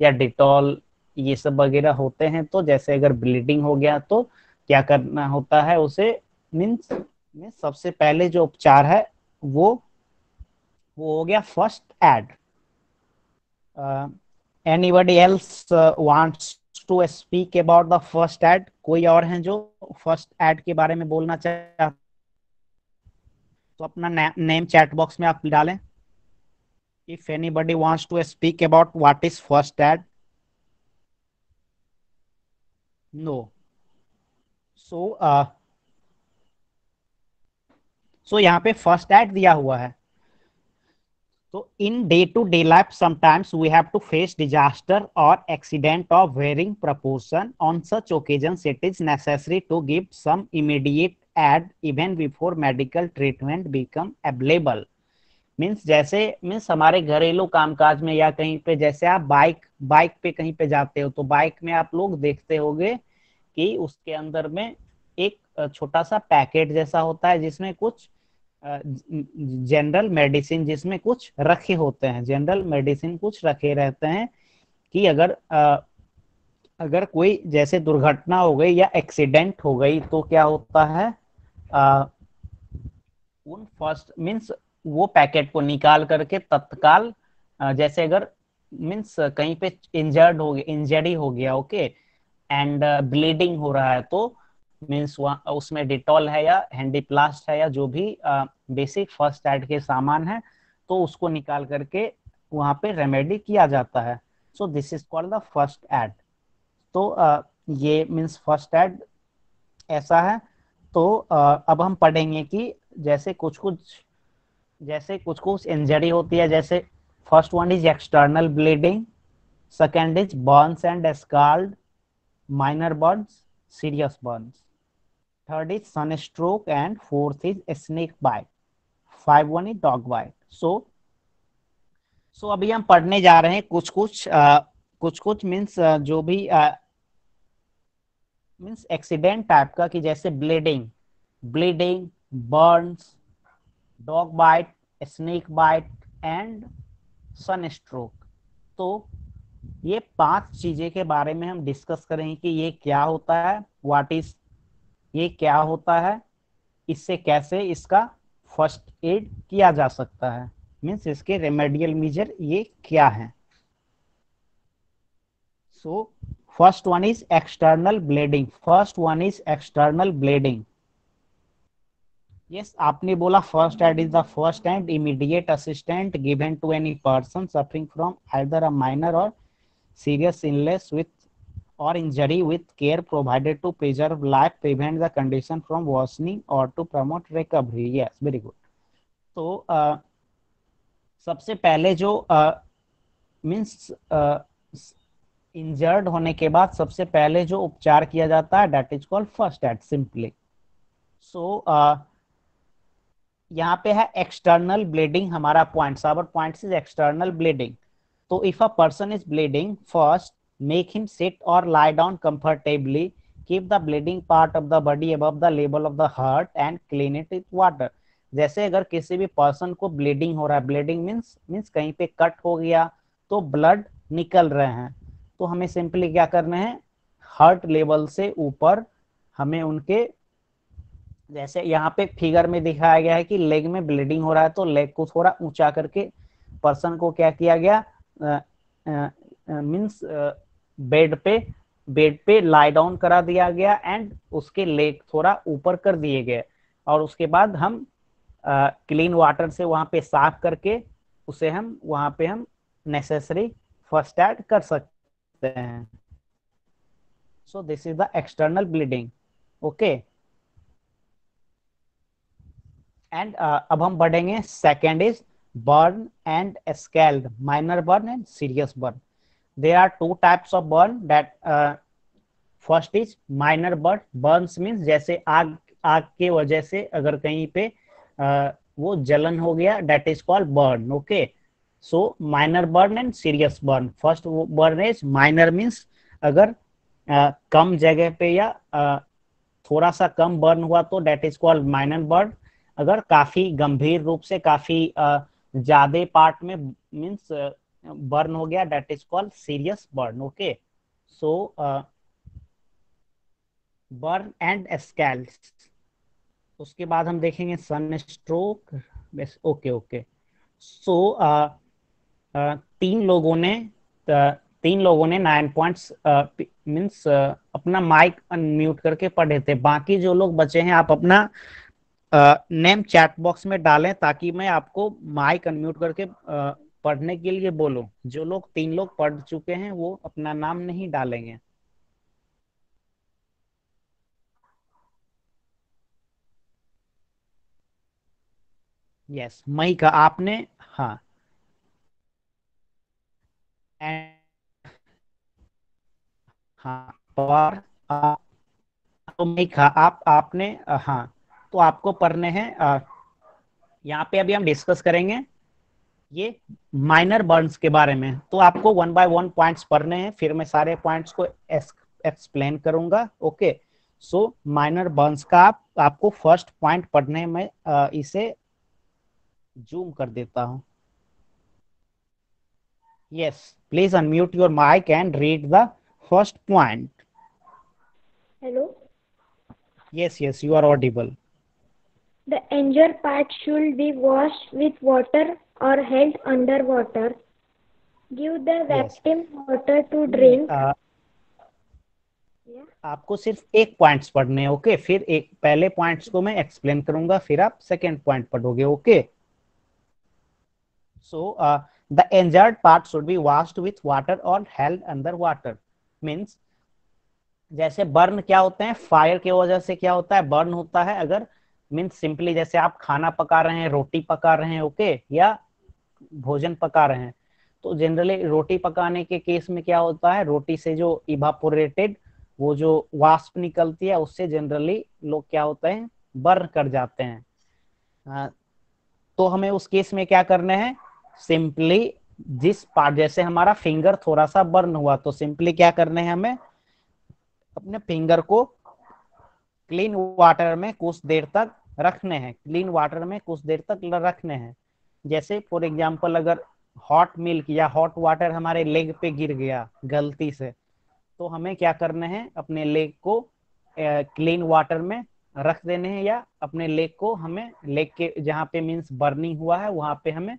या डिटॉल, ये सब वगैरह होते हैं। तो जैसे अगर ब्लीडिंग हो गया तो क्या करना होता है उसे, मीन्स मीन्स सबसे पहले जो उपचार है वो वो हो गया first aid. Anybody else wants to speak about the first aid. कोई और है जो फर्स्ट एड के बारे में बोलना चाहते, तो अपना नेम चैट बॉक्स में आप डालें। If anybody wants to speak about what is first aid, no. So यहाँ पे फर्स्ट एड दिया हुआ है। तो in day to day life sometimes we have to face disaster और accident of varying proportion. On such occasions it is necessary to give some immediate aid even before medical treatment become available. Means जैसे means हमारे घरेलू कामकाज में या कहीं पे, जैसे आप बाइक बाइक पे कहीं पे जाते हो तो बाइक में आप लोग देखते होंगे कि उसके अंदर में एक छोटा सा पैकेट जैसा होता है जिसमें कुछ जनरल मेडिसिन, जिसमें कुछ रखे होते हैं, जनरल मेडिसिन कुछ रखे रहते हैं कि अगर कोई जैसे दुर्घटना हो गई या एक्सीडेंट हो गई तो क्या होता है, उन फर्स्ट मीन्स वो पैकेट को निकाल करके तत्काल जैसे अगर मीन्स कहीं पे इंजरी हो गया, ओके, एंड ब्लीडिंग हो रहा है तो मीन्स उसमें डिटॉल है या हैंडीप्लास्ट है या जो भी बेसिक फर्स्ट एड के सामान है तो उसको निकाल करके वहां पे रेमेडी किया जाता है। So this is called the first add. तो ये मीन्स फर्स्ट एड ऐसा है। तो अब हम पढ़ेंगे कि जैसे कुछ कुछ इंजरी होती है, जैसे first one is external bleeding, second is burns and scarred, minor burns, serious burns. Third is sunstroke and fourth is snake bite. Five one is dog bite. So अभी हम पढ़ने जा रहे हैं कुछ कुछ मीन्स जो भी मीन्स एक्सीडेंट टाइप का, कि जैसे bleeding, burns, dog bite, snake bite and sunstroke. तो ये 5 चीजें के बारे में हम डिस्कस करेंगे कि ये क्या होता है, व्हाट इज, ये क्या होता है, इससे कैसे इसका फर्स्ट एड किया जा सकता है, मीन्स इसके रेमेडियल मेजर ये क्या है। So first one is external bleeding. First one is external bleeding. Yes, आपने बोला first aid is the first and immediate assistant given to any person suffering from either a minor or serious illness with or injury with care provided to preserve life, prevent the condition from worsening or to promote recovery. Yes, very good. तो सबसे पहले जो means injured होने के बाद सबसे पहले जो उपचार किया जाता है that is called first aid simply. So यहाँ पे है एक्सटर्नल ब्लीडिंग. हमारा points, our points is external bleeding. So if a person is bleeding, first make him sit or lie down comfortably. Keep the bleeding part of the body above the level of the heart and clean it with water. जैसे अगर किसी भी person को bleeding हो रहा है, bleeding means कहीं पे कट हो गया तो ब्लड निकल रहे हैं, तो हमें सिंपली क्या करना है, हार्ट लेवल से ऊपर हमें उनके, जैसे यहाँ पे फिगर में दिखाया गया है कि लेग में ब्लीडिंग हो रहा है तो लेग को थोड़ा ऊंचा करके पर्सन को क्या किया गया, मीन्स बेड पे लाई डाउन करा दिया गया एंड उसके लेग थोड़ा ऊपर कर दिए गए, और उसके बाद हम क्लीन वाटर से वहां पे साफ करके उसे हम वहां पे हम नेसेसरी फर्स्ट एड कर सकते हैं. So this is the external bleeding. Okay, and अब हम बढ़ेंगे. Second is burn and scald, minor burn and serious burn. There are two types of burn that first is minor burn. Burns means जैसे आग के वजह से अगर कहीं पे वो जलन हो गया, that is called burn. Okay, so minor burn and serious burn. First burn is minor means अगर कम जगह पे या थोड़ा सा कम बर्न हुआ तो that is called minor burn. अगर काफी गंभीर रूप से काफी ज्यादा पार्ट में मीन्स बर्न हो गया that is called serious burn. Okay, so burn and scaled. उसके बाद हम देखेंगे सन स्ट्रोक. ओके ओके, सो तीन लोगों ने 9 पॉइंट्स मीन्स अपना माइक अनम्यूट करके पढ़े थे. बाकी जो लोग बचे हैं आप अपना नेम चैट बॉक्स में डालें ताकि मैं आपको माइक अनम्यूट करके पढ़ने के लिए बोलूं. जो लोग 3 लोग पढ़ चुके हैं वो अपना नाम नहीं डालेंगे. यस, मई का आपने, हाँ, हाँ और तो मई का आपने, हाँ, तो आपको पढ़ने हैं. यहाँ पे अभी हम डिस्कस करेंगे ये माइनर बर्न्स के बारे में. तो आपको 1 बाय 1 पॉइंट्स पढ़ने हैं, फिर मैं सारे पॉइंट्स को एक्सप्लेन करूंगा. ओके, सो माइनर बर्न्स का आपको फर्स्ट पॉइंट पढ़ने में इसे जूम कर देता हूं. Yes, please unmute your mic and read the first point. Hello. Yes, you are audible. The injured part should be washed with water or held under water. Give the victim water to drink. आपको सिर्फ एक points पढ़ने हैं. Okay, फिर एक पहले points को मैं एक्सप्लेन करूंगा, फिर आप सेकेंड पॉइंट पढ़ोगे. Okay, so the injured part should be washed with water और हेल्ड अंडर वाटर. मीन्स जैसे बर्न क्या होते हैं, फायर की वजह से क्या होता है, बर्न होता है. अगर मीन्स सिंपली जैसे आप खाना पका रहे हैं, रोटी पका रहे हैं, ओके, या भोजन पका रहे हैं, तो जनरली रोटी पकाने के केस में क्या होता है, रोटी से जो इवापोरेटेड वो जो वाष्प निकलती है उससे जनरली लोग क्या होते हैं, बर्न कर जाते हैं. तो हमें उस केस में क्या करना है, सिंपली जिस पार्ट, जैसे हमारा फिंगर थोड़ा सा बर्न हुआ तो सिंपली क्या करना है, हमें अपने फिंगर को क्लीन वाटर में कुछ देर तक रखने हैं. क्लीन वाटर में कुछ देर तक रखने हैं. जैसे फॉर एग्जांपल अगर हॉट मिल्क या हॉट वाटर हमारे लेग पे गिर गया गलती से, तो हमें क्या करना है, अपने लेग को क्लीन वाटर में रख देने हैं, या अपने लेग को हमें लेग के जहाँ पे मीन्स बर्निंग हुआ है वहां पे हमें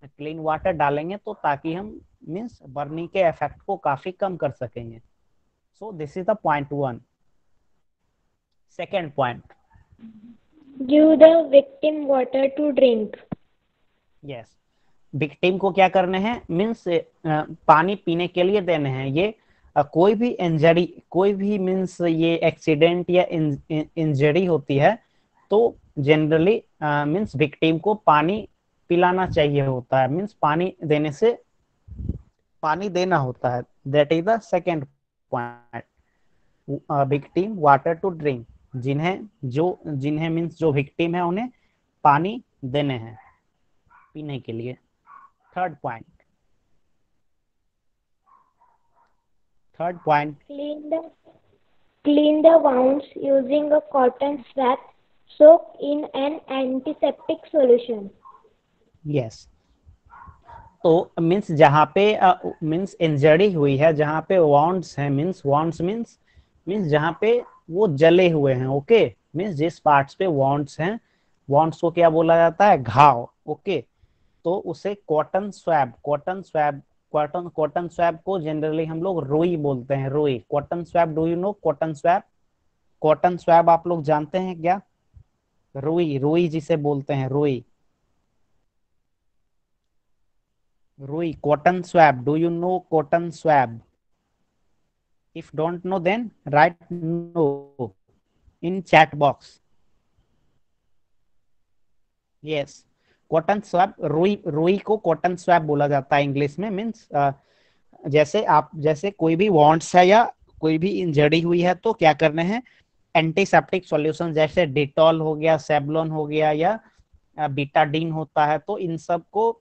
क्लीन वाटर डालेंगे, तो ताकि हम मीन्स बर्निंग के इफेक्ट को काफी कम कर सकेंगे. सो this is the point 1. Second point, Give the victim water to drink. Yes, victim को क्या करने हैं, मीन्स पानी पीने के लिए देने हैं। ये कोई भी इंजरी, कोई भी मीन्स ये एक्सीडेंट या इंजरी होती है तो जनरली मीन्स विक्टिम को पानी पिलाना चाहिए होता है, मीन्स पानी देने से, पानी देना होता है। That is the second point, victim water to drink, जिन्हें मीन्स जो विक्टिम है उन्हें पानी देने हैं पीने के लिए। Third point, Clean the wounds using a cotton swab soaked in an antiseptic solution. Yes, तो मीन्स जहाँ पे मीन्स इंजरी हुई है, जहाँ पे वाउंड्स हैं, मीन्स वाउंड्स मीन्स जहाँ पे वो जले हुए हैं, ओके, मीन्स जिस पार्ट्स पे वाउंड्स हैं, वाउंड्स को क्या बोला जाता है, घाव, ओके। तो उसे कॉटन स्वैब को जनरली हम लोग रुई बोलते हैं, रुई, cotton swab. Do you know cotton swab? Cotton swab आप लोग जानते हैं क्या? रुई, रुई जिसे बोलते हैं, रुई, रुई, cotton swab. Do you know cotton swab? If don't know, then write no in chat box. Yes, cotton swab, रुई, रुई को कॉटन स्वैब बोला जाता है इंग्लिश में। मीन्स जैसे कोई भी वॉन्ट्स है या कोई भी इंजरी हुई है तो क्या करने हैं, एंटीसेप्टिक सॉल्यूशन जैसे डिटॉल हो गया, सेवलॉन हो गया, या बीटाडीन होता है, तो इन सब को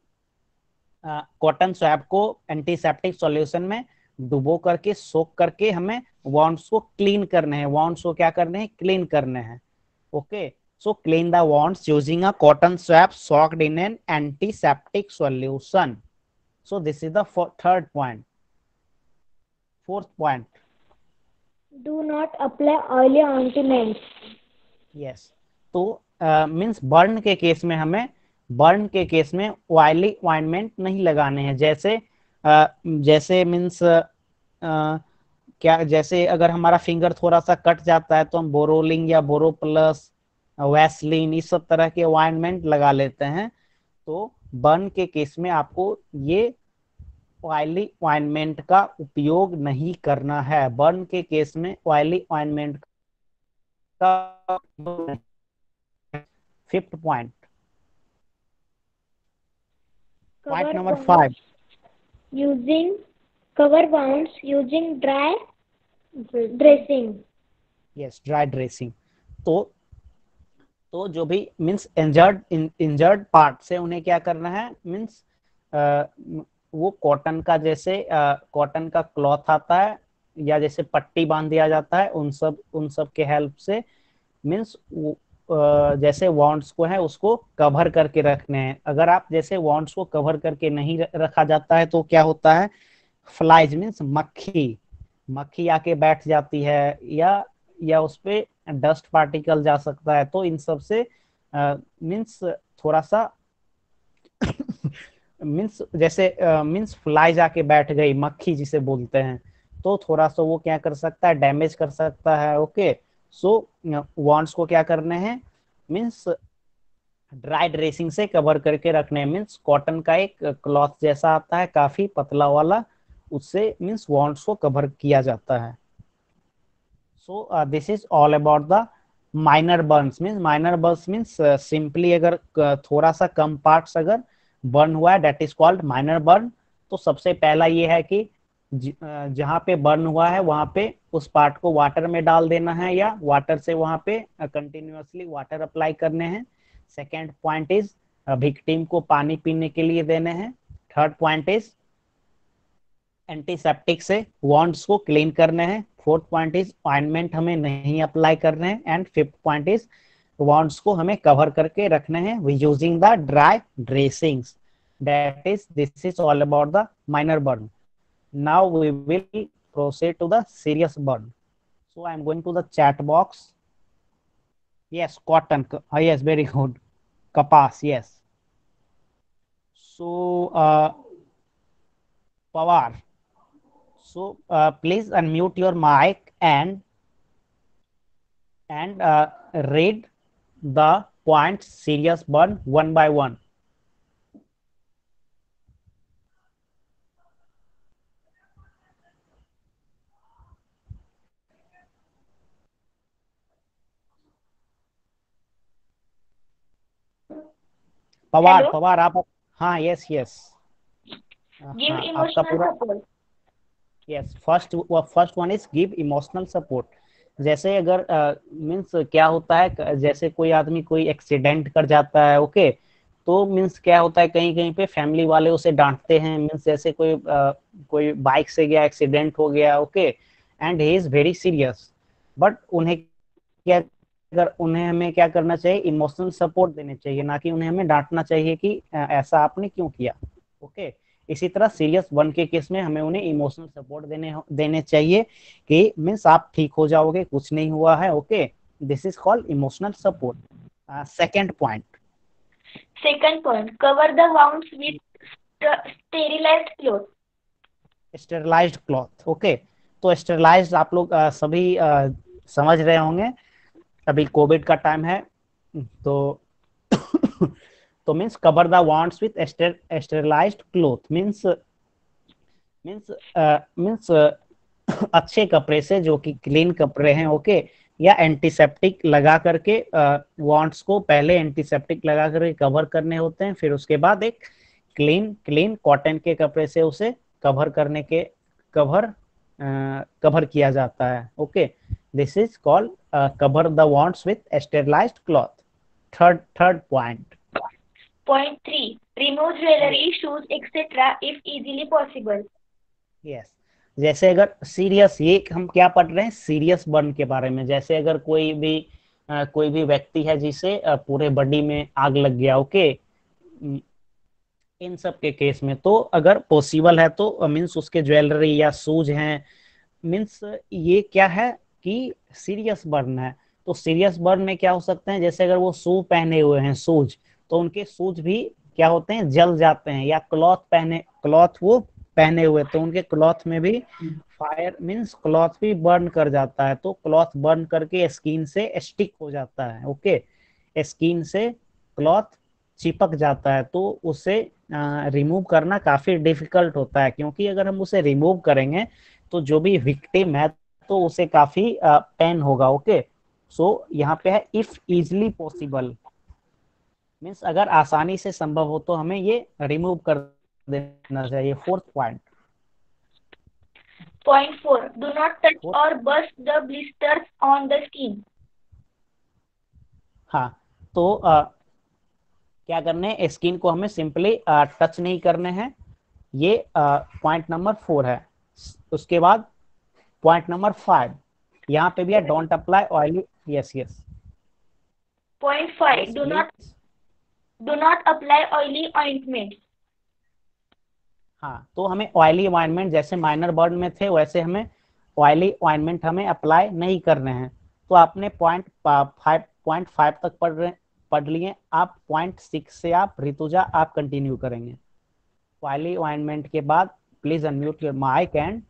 कॉटन स्वैब को एंटीसेप्टिक सॉल्यूशन में डुबो करके, सोक करके हमें वॉन्ड्स को क्लीन करने हैं, वॉन्ड्स को क्या करने हैं, क्लीन करने हैं, okay. So clean the wands using a cotton swab soaked in an antiseptic solution. So this is the third point. Fourth point, Do not apply oily ointments. yes, तो means burn के case में हमें, burn के case में oily ointment नहीं लगाने हैं। जैसे मीन्स क्या, जैसे अगर हमारा फिंगर थोड़ा सा कट जाता है तो हम बोरोलिन या बोरो प्लस, वैसलीन, इस सब तरह के ऑइंटमेंट लगा लेते हैं। तो बर्न के केस में आपको ये ऑयली ऑइंटमेंट का उपयोग नहीं करना है। बर्न के केस में ऑयली ऑइंटमेंट का। Fifth point, point number 5, Cover wounds using dry dressing. Yes, dry dressing. तो जो भी मीन्स इंजर्ड पार्ट से उन्हें क्या करना है, मीन्स वो कॉटन का, जैसे कॉटन का क्लॉथ आता है या जैसे पट्टी बांध दिया जाता है, उन सब के हेल्प से मीन्स जैसे वॉन्ड्स को है उसको कवर करके रखने हैं। अगर आप जैसे वॉन्ड्स को कवर करके नहीं रखा जाता है तो क्या होता है, फ्लाइज मीन्स मक्खी आके बैठ जाती है, या उस पे डस्ट पार्टिकल जा सकता है। तो इन सब से मीन्स थोड़ा सा मीन्स जैसे मीन्स फ्लाई जाके बैठ गई, मक्खी जिसे बोलते हैं, तो थोड़ा सा वो क्या कर सकता है, डैमेज कर सकता है, ओके। सो वॉन्ड्स को क्या करने हैं, मीन्स ड्राई ड्रेसिंग से कवर करके रखने। मीन्स कॉटन का एक क्लॉथ जैसा आता है काफी पतला वाला, उससे मीन्स वॉन्ड्स को कवर किया जाता है। So this is all about the minor Burns. Means simply अगर थोड़ा सा कम पार्ट्स अगर बर्न हुआ है, that is called minor burn. तो सबसे पहला ये है कि जहाँ पे बर्न हुआ है वहां पे उस पार्ट को वाटर में डाल देना है, या वाटर से वहां पे कंटिन्यूअसली वाटर अप्लाई करने हैं। सेकेंड पॉइंट इज विक्टिम को पानी पीने के लिए देने हैं। थर्ड पॉइंट इज एंटीसेप्टिक से वॉन्ड्स को क्लीन करने हैं। फोर्थ पॉइंट इज ऑइंटमेंट हमें नहीं अप्लाई करने हैं। And fifth point is wands को हमें कवर करके रखने हैं using the dry dressings. This is all about the minor burn. Now we will proceed to the serious burn. So I am going to the chat box. Yes, cotton. Yes, very good. Kapas, yes. So Pawar. So please unmute your mic and read the points serious burn one by one. Pawar, Pawar आप, हाँ, yes yes, give हाँ, आपका emotional पूरा, support. Yes, first one is give emotional support. जैसे अगर means क्या होता है, जैसे कोई आदमी कोई एक्सीडेंट कर जाता है, ओके, तो मीन्स क्या होता है, कहीं कहीं पे फैमिली वाले उसे डांटते हैं, मीन्स जैसे कोई बाइक से गया, एक्सीडेंट हो गया, okay, and he is very serious, but उन्हें हमें क्या करना चाहिए, इमोशनल सपोर्ट देने चाहिए, ना कि उन्हें हमें डांटना चाहिए कि ऐसा आपने क्यों किया, ओके. इसी तरह सीरियस वन के केस में हमें उन्हें इमोशनल सपोर्ट देने चाहिए कि मीन्स आप ठीक हो जाओगे, कुछ नहीं हुआ है, okay. This is called emotional support. Second point, cover the wounds with sterilised cloth. Sterilised cloth, okay. तो स्टेरिलाइज्ड आप लोग सभी समझ रहे होंगे, अभी कोविड का टाइम है, तो तो means cover the wounds with sterilised cloth means अच्छे कपड़े से, जो कि क्लीन कपड़े हैं, ओके, या एंटीसेप्टिक लगा करके वाउंड्स को पहले एंटीसेप्टिक लगा करके कवर करने होते हैं, फिर उसके बाद एक क्लीन कॉटन के कपड़े से उसे कवर किया जाता है, okay. This is called cover the wounds with sterilised cloth. Third point, Point 3. Remove jewelry, shoes, etc. if easily possible. Yes. जैसे अगर सीरियस, ये हम क्या पढ़ रहे हैं, सीरियस बर्न के बारे में. जैसे अगर कोई भी व्यक्ति है जिसे पूरे बॉडी में आग लग गया, ओके, इन सब के केस में, तो अगर पॉसिबल है तो मीन्स उसके ज्वेलरी या शूज हैं, मीन्स ये क्या है कि सीरियस बर्न है. तो सीरियस बर्न में क्या हो सकते हैं, जैसे अगर वो शू पहने हुए हैं, शूज, तो उनके शूज भी क्या होते हैं, जल जाते हैं, या क्लॉथ वो पहने हुए, तो उनके क्लॉथ में भी फायर मीन्स क्लॉथ भी बर्न कर जाता है, तो क्लॉथ बर्न करके स्किन से स्टिक हो जाता है, ओके. स्किन से क्लॉथ चिपक जाता है, तो उसे रिमूव करना काफी डिफिकल्ट होता है, क्योंकि अगर हम उसे रिमूव करेंगे तो जो भी विक्टिम है तो उसे काफी पेन होगा, ओके. सो यहाँ पे है इफ इजिली पॉसिबल, मीन्स अगर आसानी से संभव हो तो हमें ये रिमूव कर देना चाहिए. Fourth point, Point 4. Do not touch or burst the blisters on the skin. हाँ, तो क्या करने हैं, स्किन को हमें सिंपली टच नहीं करने हैं, ये पॉइंट नंबर 4 है. उसके बाद पॉइंट नंबर 5, यहाँ पे भी है, don't apply oily, yes. Point 5. Do not apply oily ointments. हाँ, तो हमें ऑयली ऑइंटमेंट, जैसे माइनर बर्न में थे वैसे हमें ऑयली ऑइंटमेंट हमें अप्लाई नहीं करने हैं. तो आपने पॉइंट 5 तक पढ़ लिए, आप पॉइंट 6 से आप ऋतुजा आप कंटिन्यू करेंगे. ऑयली ऑइंटमेंट के बाद please unmute your mic and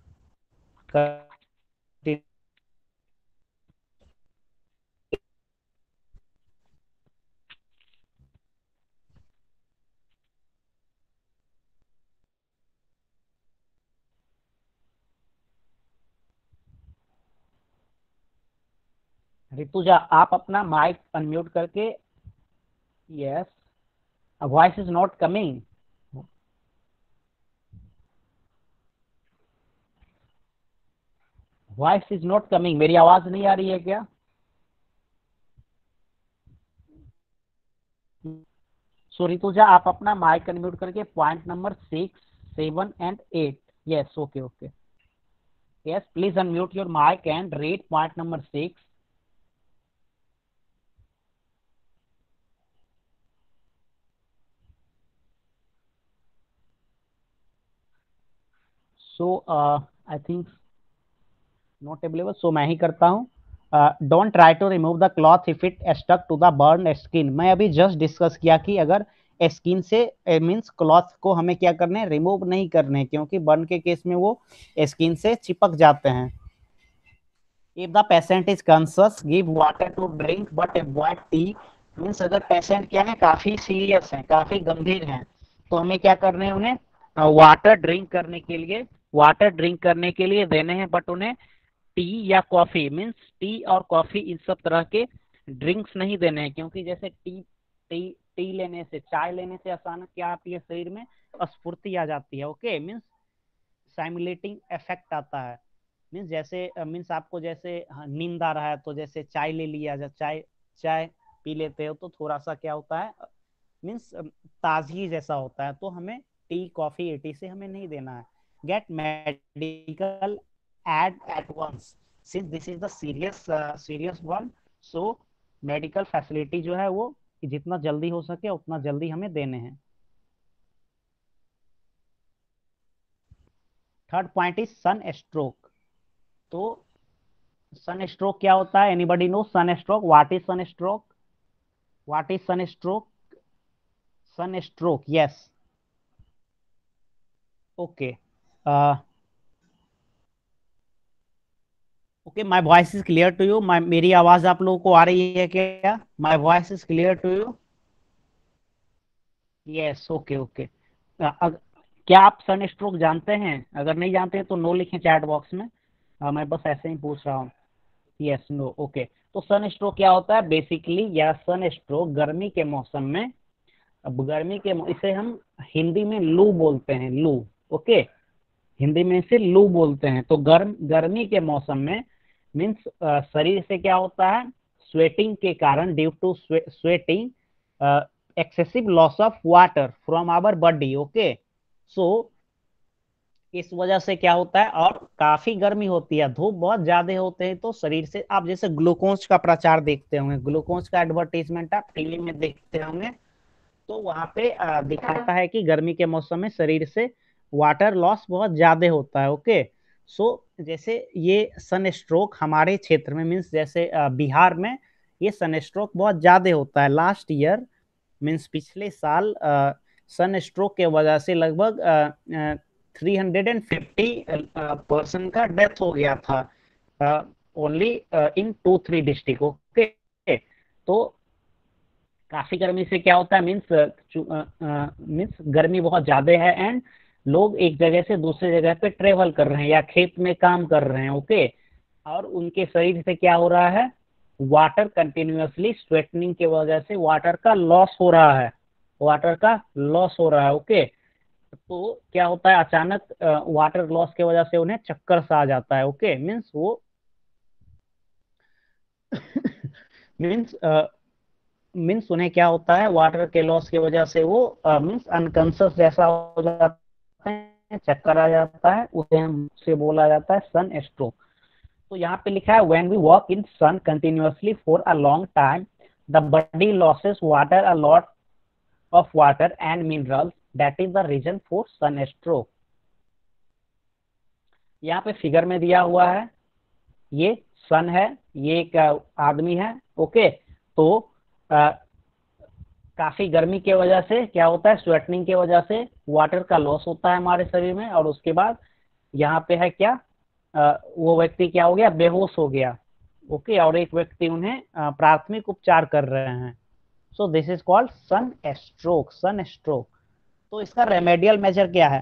Rutuja आप अपना माइक अनम्यूट करके, yes, voice is not coming. Voice is not coming, मेरी आवाज नहीं आ रही है क्या? सो ऋतुजा आप अपना माइक अनम्यूट करके point number 6, 7 and 8, yes, okay, yes, please unmute your mic and read point number 6. So I think not available, so मैं ही करता हूँ. Don't try to remove the cloth if it stuck to the burned skin. मैं अभी just discuss किया कि अगर skin से means cloth को हमें क्या करने हैं, रिमूव नहीं करने, क्योंकि बर्न के केस में वो स्किन से चिपक जाते हैं. If the patient is conscious, give water to drink but avoid tea means अगर पेशेंट क्या है, काफी सीरियस है, काफी गंभीर है, तो हमें क्या करना है, उन्हें वाटर ड्रिंक करने के लिए देने हैं। बट उन्हें टी या कॉफी, मीन्स टी और कॉफी इन सब तरह के ड्रिंक्स नहीं देने हैं, क्योंकि जैसे टी टी टी लेने से, चाय लेने से अचानक क्या आती है, शरीर में स्फूर्ति आ जाती है। ओके, मीन्स साइमुलेटिंग इफेक्ट आता है। मीन्स जैसे मीन्स आपको जैसे नींद आ रहा है तो जैसे चाय ले लिया, जब चाय चाय पी लेते हो तो थोड़ा सा क्या होता है, मीन्स ताजगी जैसा होता है। तो हमें टी कॉफी एटी से हमें नहीं देना है। Get medical aid at once, since this is the serious one, so medical facility जो है वो जितना जल्दी हो सके उतना जल्दी हमें देने हैं। Third point is sun stroke. तो सन स्ट्रोक क्या होता है? Anybody know sun stroke? What is sun stroke? What is sun stroke? Sun stroke, yes, okay. Okay, my voice is clear to you? मेरी आवाज आप लोगों को आ रही है क्या? My voice is clear to you? Yes, okay okay. क्या आप सन स्ट्रोक जानते हैं? अगर नहीं जानते हैं तो नो लिखें चैट बॉक्स में। मैं बस ऐसे ही पूछ रहा हूँ, यस नो, ओके। तो सन स्ट्रोक क्या होता है बेसिकली? या सन स्ट्रोक गर्मी के मौसम में, अब इसे हम हिंदी में लू बोलते हैं, लू। ओके, हिंदी में इसे लू बोलते हैं। तो गर्मी के मौसम में मीन्स शरीर से क्या होता है, स्वेटिंग के कारण, due to sweating, excessive loss of water from our body. Okay, so इस वजह से क्या होता है, और काफी गर्मी होती है, धूप बहुत ज्यादा होते हैं, तो शरीर से आप जैसे ग्लूकोज का प्रचार देखते होंगे, ग्लूकोज का एडवर्टीजमेंट आप टीवी में देखते होंगे, तो वहां पे दिखाता है कि गर्मी के मौसम में शरीर से वाटर लॉस बहुत ज्यादा होता है। ओके, सो जैसे ये सन स्ट्रोक हमारे क्षेत्र में, मीन्स जैसे बिहार में ये सन स्ट्रोक बहुत ज्यादा होता है। लास्ट ईयर मीन्स पिछले साल सन स्ट्रोक के वजह से लगभग 350 पर्सन का डेथ हो गया था, ओनली इन 2-3 डिस्ट्रिक्ट। ओके, तो काफी गर्मी से क्या होता है, मीन्स गर्मी बहुत ज्यादा है, एंड लोग एक जगह से दूसरे जगह पे ट्रेवल कर रहे हैं या खेत में काम कर रहे हैं। ओके, और उनके शरीर से क्या हो रहा है, वाटर कंटिन्यूअसली स्वेटनिंग की वजह से वाटर का लॉस हो रहा है, ओके, तो क्या होता है, अचानक वाटर लॉस की वजह से उन्हें चक्कर सा आ जाता है। ओके, मीन्स वो मीन्स उन्हें क्या होता है, वाटर के लॉस की वजह से वो मीन्स अनकॉन्शियस जैसा हो जाता है, चक्कर आ जाता है, उसे हमसे बोला जाता है सन स्ट्रोक। तो यहाँ पे लिखा है when we walk in sun continuously for a long time the body losses water a lot of water and minerals, that is the reason for sun stroke. यहाँ पे फिगर में दिया हुआ है, ये सन है, ये एक आदमी है। ओके, तो काफी गर्मी की वजह से क्या होता है, स्वेटनिंग की वजह से वाटर का लॉस होता है हमारे शरीर में, और उसके बाद यहाँ पे है क्या, वो व्यक्ति क्या हो गया, बेहोश हो गया। ओके, और एक व्यक्ति उन्हें प्राथमिक उपचार कर रहे हैं। So this is called sun stroke. तो इसका रेमेडियल मेजर क्या है?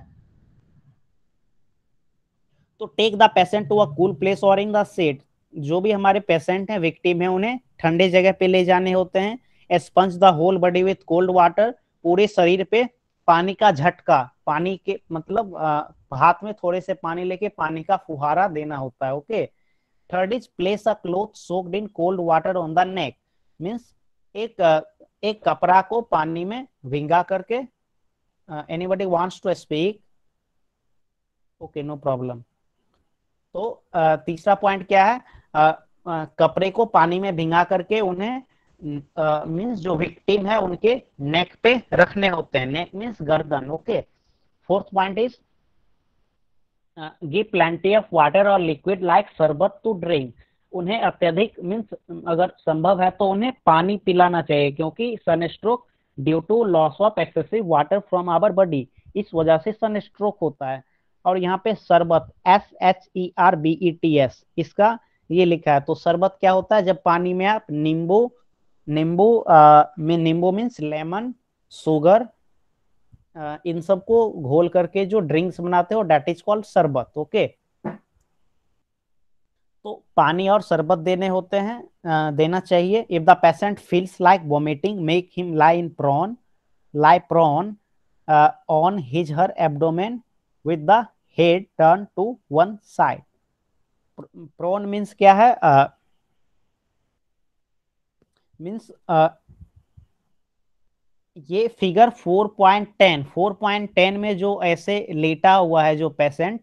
तो take the patient to a cool place or in the shade. जो भी हमारे पेशेंट हैं, विक्टिम है, उन्हें ठंडे जगह पे ले जाने होते हैं। Sponge the whole body with cold water, पूरे शरीर पे पानी का झटका, पानी के मतलब हाथ में थोड़े से पानी लेके पानी का फुहारा देना होता है। Okay, third is place a cloth soaked in cold water on the neck, means एक कपड़ा को पानी में भिंगा करके, anybody wants to speak? Okay, no problem. तो तीसरा पॉइंट क्या है, कपड़े को पानी में भिंगा करके उन्हें मीन्स जो विक्टिम है उनके नेक पे रखने होते हैं, नेक मीन्स गर्दन। Okay, fourth point is give plenty of water और लिक्विड लाइक शरबत टू ड्रिंक। उन्हें अत्यधिक मीन्स अगर संभव है तो उन्हें पानी पिलाना चाहिए, क्योंकि sun stroke due to loss of excessive water from our body, इस वजह से सन स्ट्रोक होता है। और यहाँ पे शरबत, SHERBETS, इसका ये लिखा है। तो शरबत क्या होता है, जब पानी में आप नींबू नींबू मीन्स लेमन, शुगर, इन सबको घोल करके जो ड्रिंक्स बनाते हो डेट इज कॉल्ड शरबत। ओके, तो पानी और शरबत देने होते हैं, देना चाहिए। If the patient feels like vomiting make him lie prone on his her abdomen with the head turned to one side। prone means क्या है? मीन्स ये फिगर 4.10 में जो ऐसे लेटा हुआ है जो patient,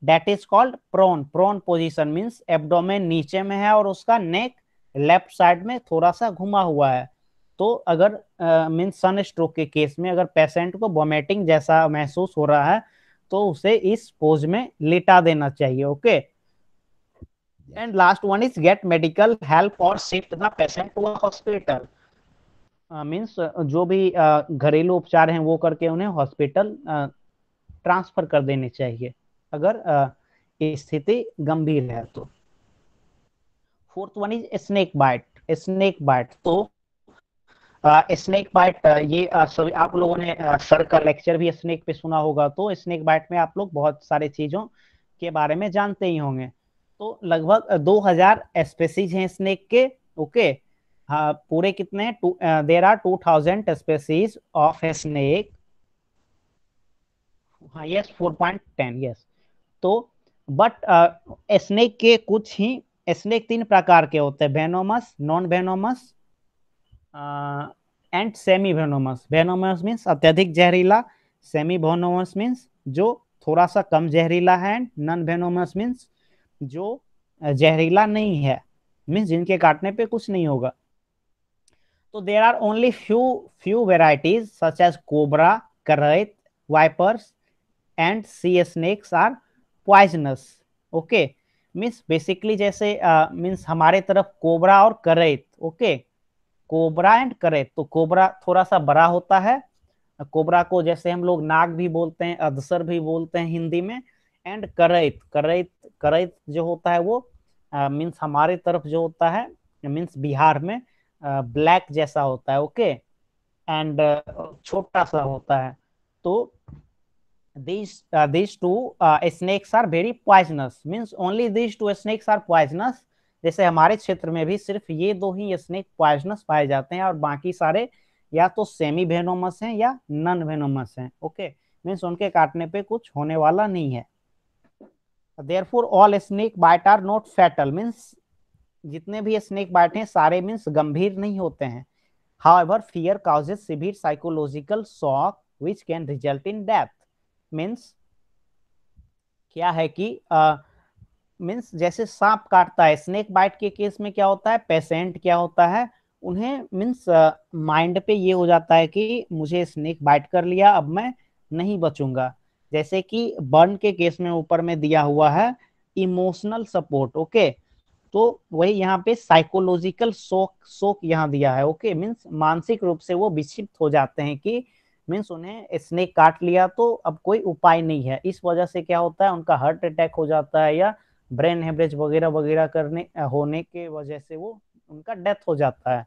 that is called prone. Prone position means abdomen नीचे में है और उसका नेक लेफ्ट साइड में थोड़ा सा घुमा हुआ है। तो अगर मीन्स सन स्ट्रोक के केस में अगर पेशेंट को वोमिटिंग जैसा महसूस हो रहा है तो उसे इस पोज में लिटा देना चाहिए। Okay, and last one is get medical help और shift the patient to a hospital. Means जो भी घरेलू उपचार हैं वो करके उन्हें हॉस्पिटल ट्रांसफर कर देने चाहिए अगर स्थिति गंभीर है तो। Fourth one is snake bite. Snake bite, तो स्नेक बाइट ये सभी आप लोगों ने सर का लेक्चर भी स्नेक पे सुना होगा, तो स्नेक बाइट में आप लोग बहुत सारे चीजों के बारे में जानते ही होंगे। तो लगभग 2000 स्पेसीज हैं स्नेक के। ओके, हाँ, पूरे कितने हैं? There are 2000 species of snake. हाँ, यस 4.10, यस। तो बट स्नेक के कुछ ही स्नेक 3 प्रकार के होते हैं, venomous, non venomous and semi venomous. Venomous means अत्यधिक जहरीला, सेमी वेनोमस मीन्स जो थोड़ा सा कम जहरीला है, एंड नॉन वेनोमस मीन्स जो जहरीला नहीं है, मीन्स जिनके काटने पे कुछ नहीं होगा। तो there are only few varieties such as cobra, krait, vipers and sea snakes are poisonous. Okay, means basically जैसे मीन्स हमारे तरफ कोबरा और करैत। ओके, कोबरा एंड करैत। तो कोबरा थोड़ा सा बड़ा होता है, कोबरा को जैसे हम लोग नाग भी बोलते हैं, अधसर भी बोलते हैं हिंदी में, एंड करैत, करैत जो होता है वो मीन्स हमारे तरफ जो होता है मीन्स बिहार में ब्लैक जैसा होता है। ओके, एंड छोटा सा होता है। तो these two snakes are very poisonous, means only these two snakes are poisonous। जैसे हमारे क्षेत्र में भी सिर्फ ये 2 ही स्नेक पॉइजनस पाए जाते हैं और बाकी सारे या तो सेमी वेनोमस हैं या नॉन वेनोमस हैं। ओके, मीन्स उनके काटने पे कुछ होने वाला नहीं है। therefore all snake bite are not fatal, means जितने भी स्नेक बाइट हैं सारे मीन्स गंभीर नहीं होते हैं। however fear causes severe psychological shock which can result in death। Means क्या है कि मीन्स जैसे सांप काटता है, स्नेक बाइट के केस में क्या होता है, पेशेंट क्या होता है, उन्हें मीन्स माइंड पे ये हो जाता है कि मुझे स्नेक बाइट कर लिया, अब मैं नहीं बचूंगा। जैसे कि बर्न के केस में ऊपर में दिया हुआ है इमोशनल सपोर्ट। ओके, तो वही यहाँ पे साइकोलॉजिकल शोक यहाँ दिया है। ओके, मीन्स मानसिक रूप से वो विक्षिप्त हो जाते हैं कि मीन्स उन्हें स्नेक काट लिया तो अब कोई उपाय नहीं है। इस वजह से क्या होता है, उनका हार्ट अटैक हो जाता है या ब्रेन हेमरेज वगैरह वगैरह होने के वजह से वो उनका डेथ हो जाता है।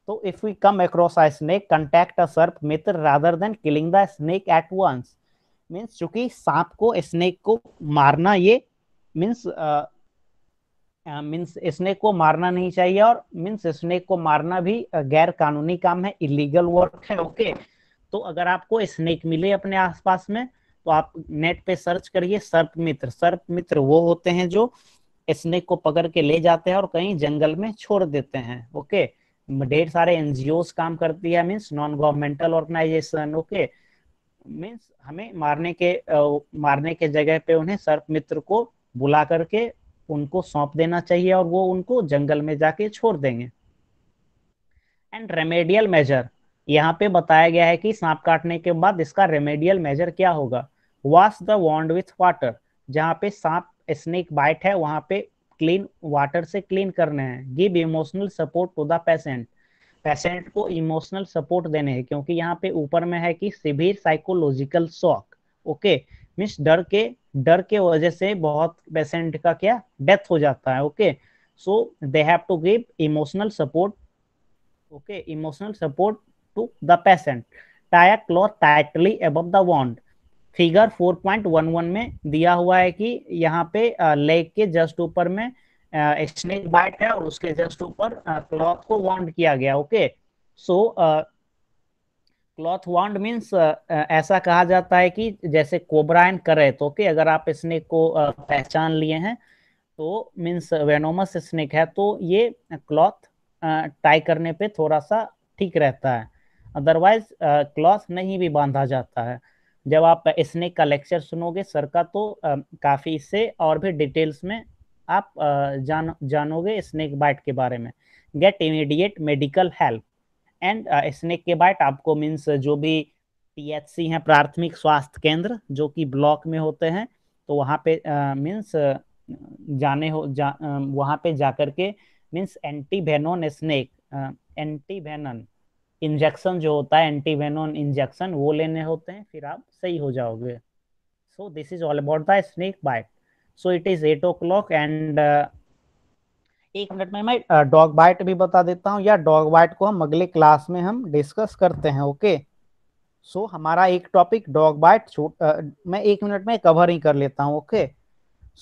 तो if we come across a snake contact a सर्प मित्र rather than killing the snake at once. Means चूंकि सांप को स्नेक को मारना ये मीन्स स्नेक को मारना नहीं चाहिए, और मीन्स स्नेक को मारना भी गैर कानूनी काम है, इलीगल वर्क है। ओके, तो अगर आपको स्नेक मिले अपने आसपास में तो आप नेट पे सर्च करिए सर्प मित्र। सर्प मित्र वो होते हैं जो स्नेक को पकड़ के ले जाते हैं और कहीं जंगल में छोड़ देते हैं। ओके, ढेर सारे एनजीओस काम करती है, means non governmental organisation. Okay, means हमें मारने के जगह पे उन्हें सर्प मित्र को बुला करके उनको सौंप देना चाहिए और वो उनको जंगल में जाके छोड़ देंगे। एंड रेमेडियल मेजर, यहाँ पे बताया गया है कि सांप काटने के बाद इसका रेमेडियल मेजर क्या होगा। Wash the wound with water, जहाँ पे सांप स्नेक बाइट है वहां पे क्लीन वाटर से क्लीन करने हैं। Give emotional support to the patient, patient को इमोशनल सपोर्ट देने हैं, क्योंकि यहाँ पे ऊपर में है कि severe psychological shock. Okay, means डर के वजह से बहुत पेशेंट का क्या डेथ हो जाता है। Okay, so they have to give emotional support Okay, emotional support to the patient. Tie a cloth tightly above the wound. Figure 4.11 में दिया हुआ है कि यहाँ पे लेग के जस्ट ऊपर में स्नेक बाइट है और उसके जस्ट ऊपर क्लॉथ को वाउंड किया गया. ओके, सो क्लॉथ वाउंड मीन्स ऐसा कहा जाता है कि जैसे कोबरा एंड करे. तो ओके, अगर आप स्नेक को पहचान लिए हैं तो मीन्स वेनोमस स्नेक है, तो ये क्लॉथ टाई करने पे थोड़ा सा ठीक रहता है. अदरवाइज क्लॉथ नहीं भी बांधा जाता है. जब आप स्नेक का लेक्चर सुनोगे सर का तो काफ़ी इससे और भी डिटेल्स में आप जानोगे स्नेक बाइट के बारे में. Get immediate medical help. And snake के बाइट आपको मीन्स जो भी PHC हैं, प्राथमिक स्वास्थ्य केंद्र, जो कि ब्लॉक में होते हैं, तो वहाँ पे मीन्स वहाँ पे जाकर के मीन्स एंटीवेनोन स्नेक एंटीवेनन इंजेक्शन जो होता है, एंटीवेनोन इंजेक्शन वो लेने होते हैं, फिर आप सही हो जाओगे. So this is all about the snake bite. So it is 8 o'clock and 1 minute में मैं डॉग बाइट भी बता देता हूँ, या डॉग बाइट को हम अगले क्लास में हम डिस्कस करते हैं. ओके, सो हमारा एक टॉपिक डॉग बाइट मैं 1 मिनट में कवर ही कर लेता हूँ. Okay,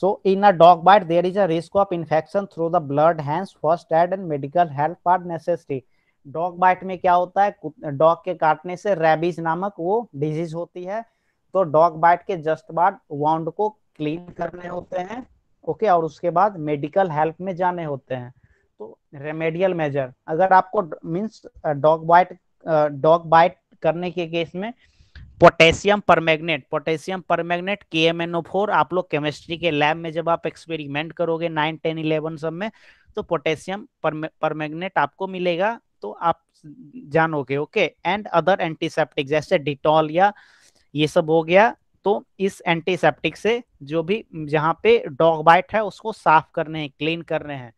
so in a dog bite there is a risk of infection through the blood, hence first aid and medical help are necessary. Dog bite में क्या होता है, डॉग के काटने से रेबीज नामक वो डिजीज होती है. तो डॉग बाइट के जस्ट बाद वाउंड को क्लीन करने होते हैं. ओके, और उसके बाद मेडिकल हेल्प में जाने होते हैं. तो रेमेडियल मेजर, अगर आपको मीन्स डॉग बाइट करने के केस में पोटेशियम परमैंगनेट KMnO4 आप लोग केमिस्ट्री के लैब में जब आप एक्सपेरिमेंट करोगे 9, 10, 11 सब में, तो पोटेशियम परमैंगनेट आपको मिलेगा, तो आप जानोगे. ओके, एंड अदर एंटीसेप्टिक जैसे डिटॉल या ये सब हो गया. तो इस एंटीसेप्टिक से जो भी जहाँ पे डॉग बाइट है उसको साफ करने हैं, क्लीन करने हैं,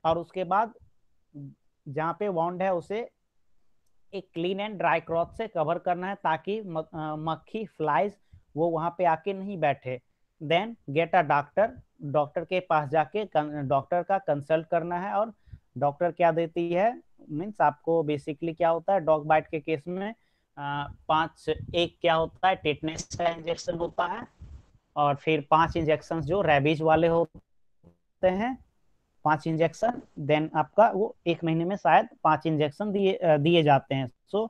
और उसके बाद जहाँ पे वाउंड है उसे एक क्लीन एंड ड्राई क्लॉथ से कवर करना है, ताकि मक्खी फ्लाइज वो वहां पे आके नहीं बैठे. देन गेट अ डॉक्टर के पास जाके डॉक्टर का कंसल्ट करना है. और डॉक्टर क्या देती है, मीन्स आपको बेसिकली क्या होता है डॉग बाइट के केस में, एक क्या होता है टेटनेस का इंजेक्शन होता है, और फिर 5 इंजेक्शन जो रेबीज वाले होते हैं, 5 इंजेक्शन. देन आपका वो 1 महीने में शायद 5 इंजेक्शन दिए जाते हैं. So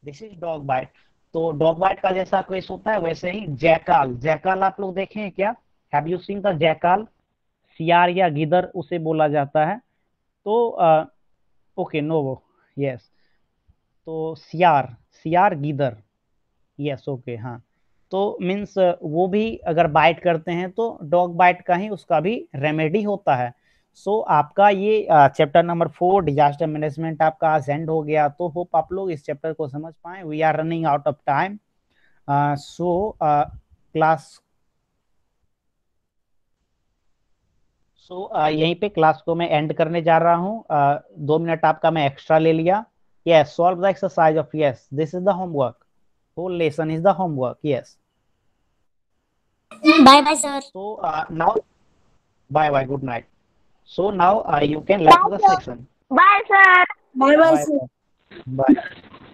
this is dog bite. तो डॉग बाइट का जैसा केस होता है वैसे ही जैकाल आप लोग देखे हैं क्या? Have you seen the jackal? सियार या गिदर उसे बोला जाता है. तो ओके, नो, यस, तो सियार गिदर, यस, ओके, हाँ. तो मीन्स वो भी अगर बाइट करते हैं तो डॉग बाइट का ही उसका भी रेमेडी होता है. सो आपका ये चैप्टर नंबर 4 डिजास्टर मैनेजमेंट आपका आज एंड हो गया. तो होप आप लोग इस चैप्टर को समझ पाए. We are running out of time. So यहीं पे क्लास को मैं एंड करने जा रहा हूँ. 2 मिनट आपका मैं एक्स्ट्रा ले लिया. Yes, solve the exercise of, yes, this is the homework. whole lesson is the homework. Yes. Bye sir. So now bye. Good night. So now you can left the section. Bye, sir. Bye sir. Bye.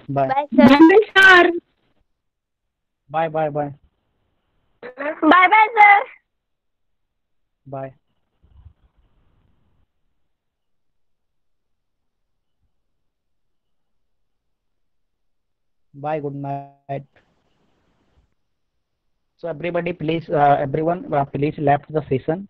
Bye, sir. Bye, sir. Bye. Bye, sir. Bye. Bye. Good night. So everybody, please, everyone, please left the session.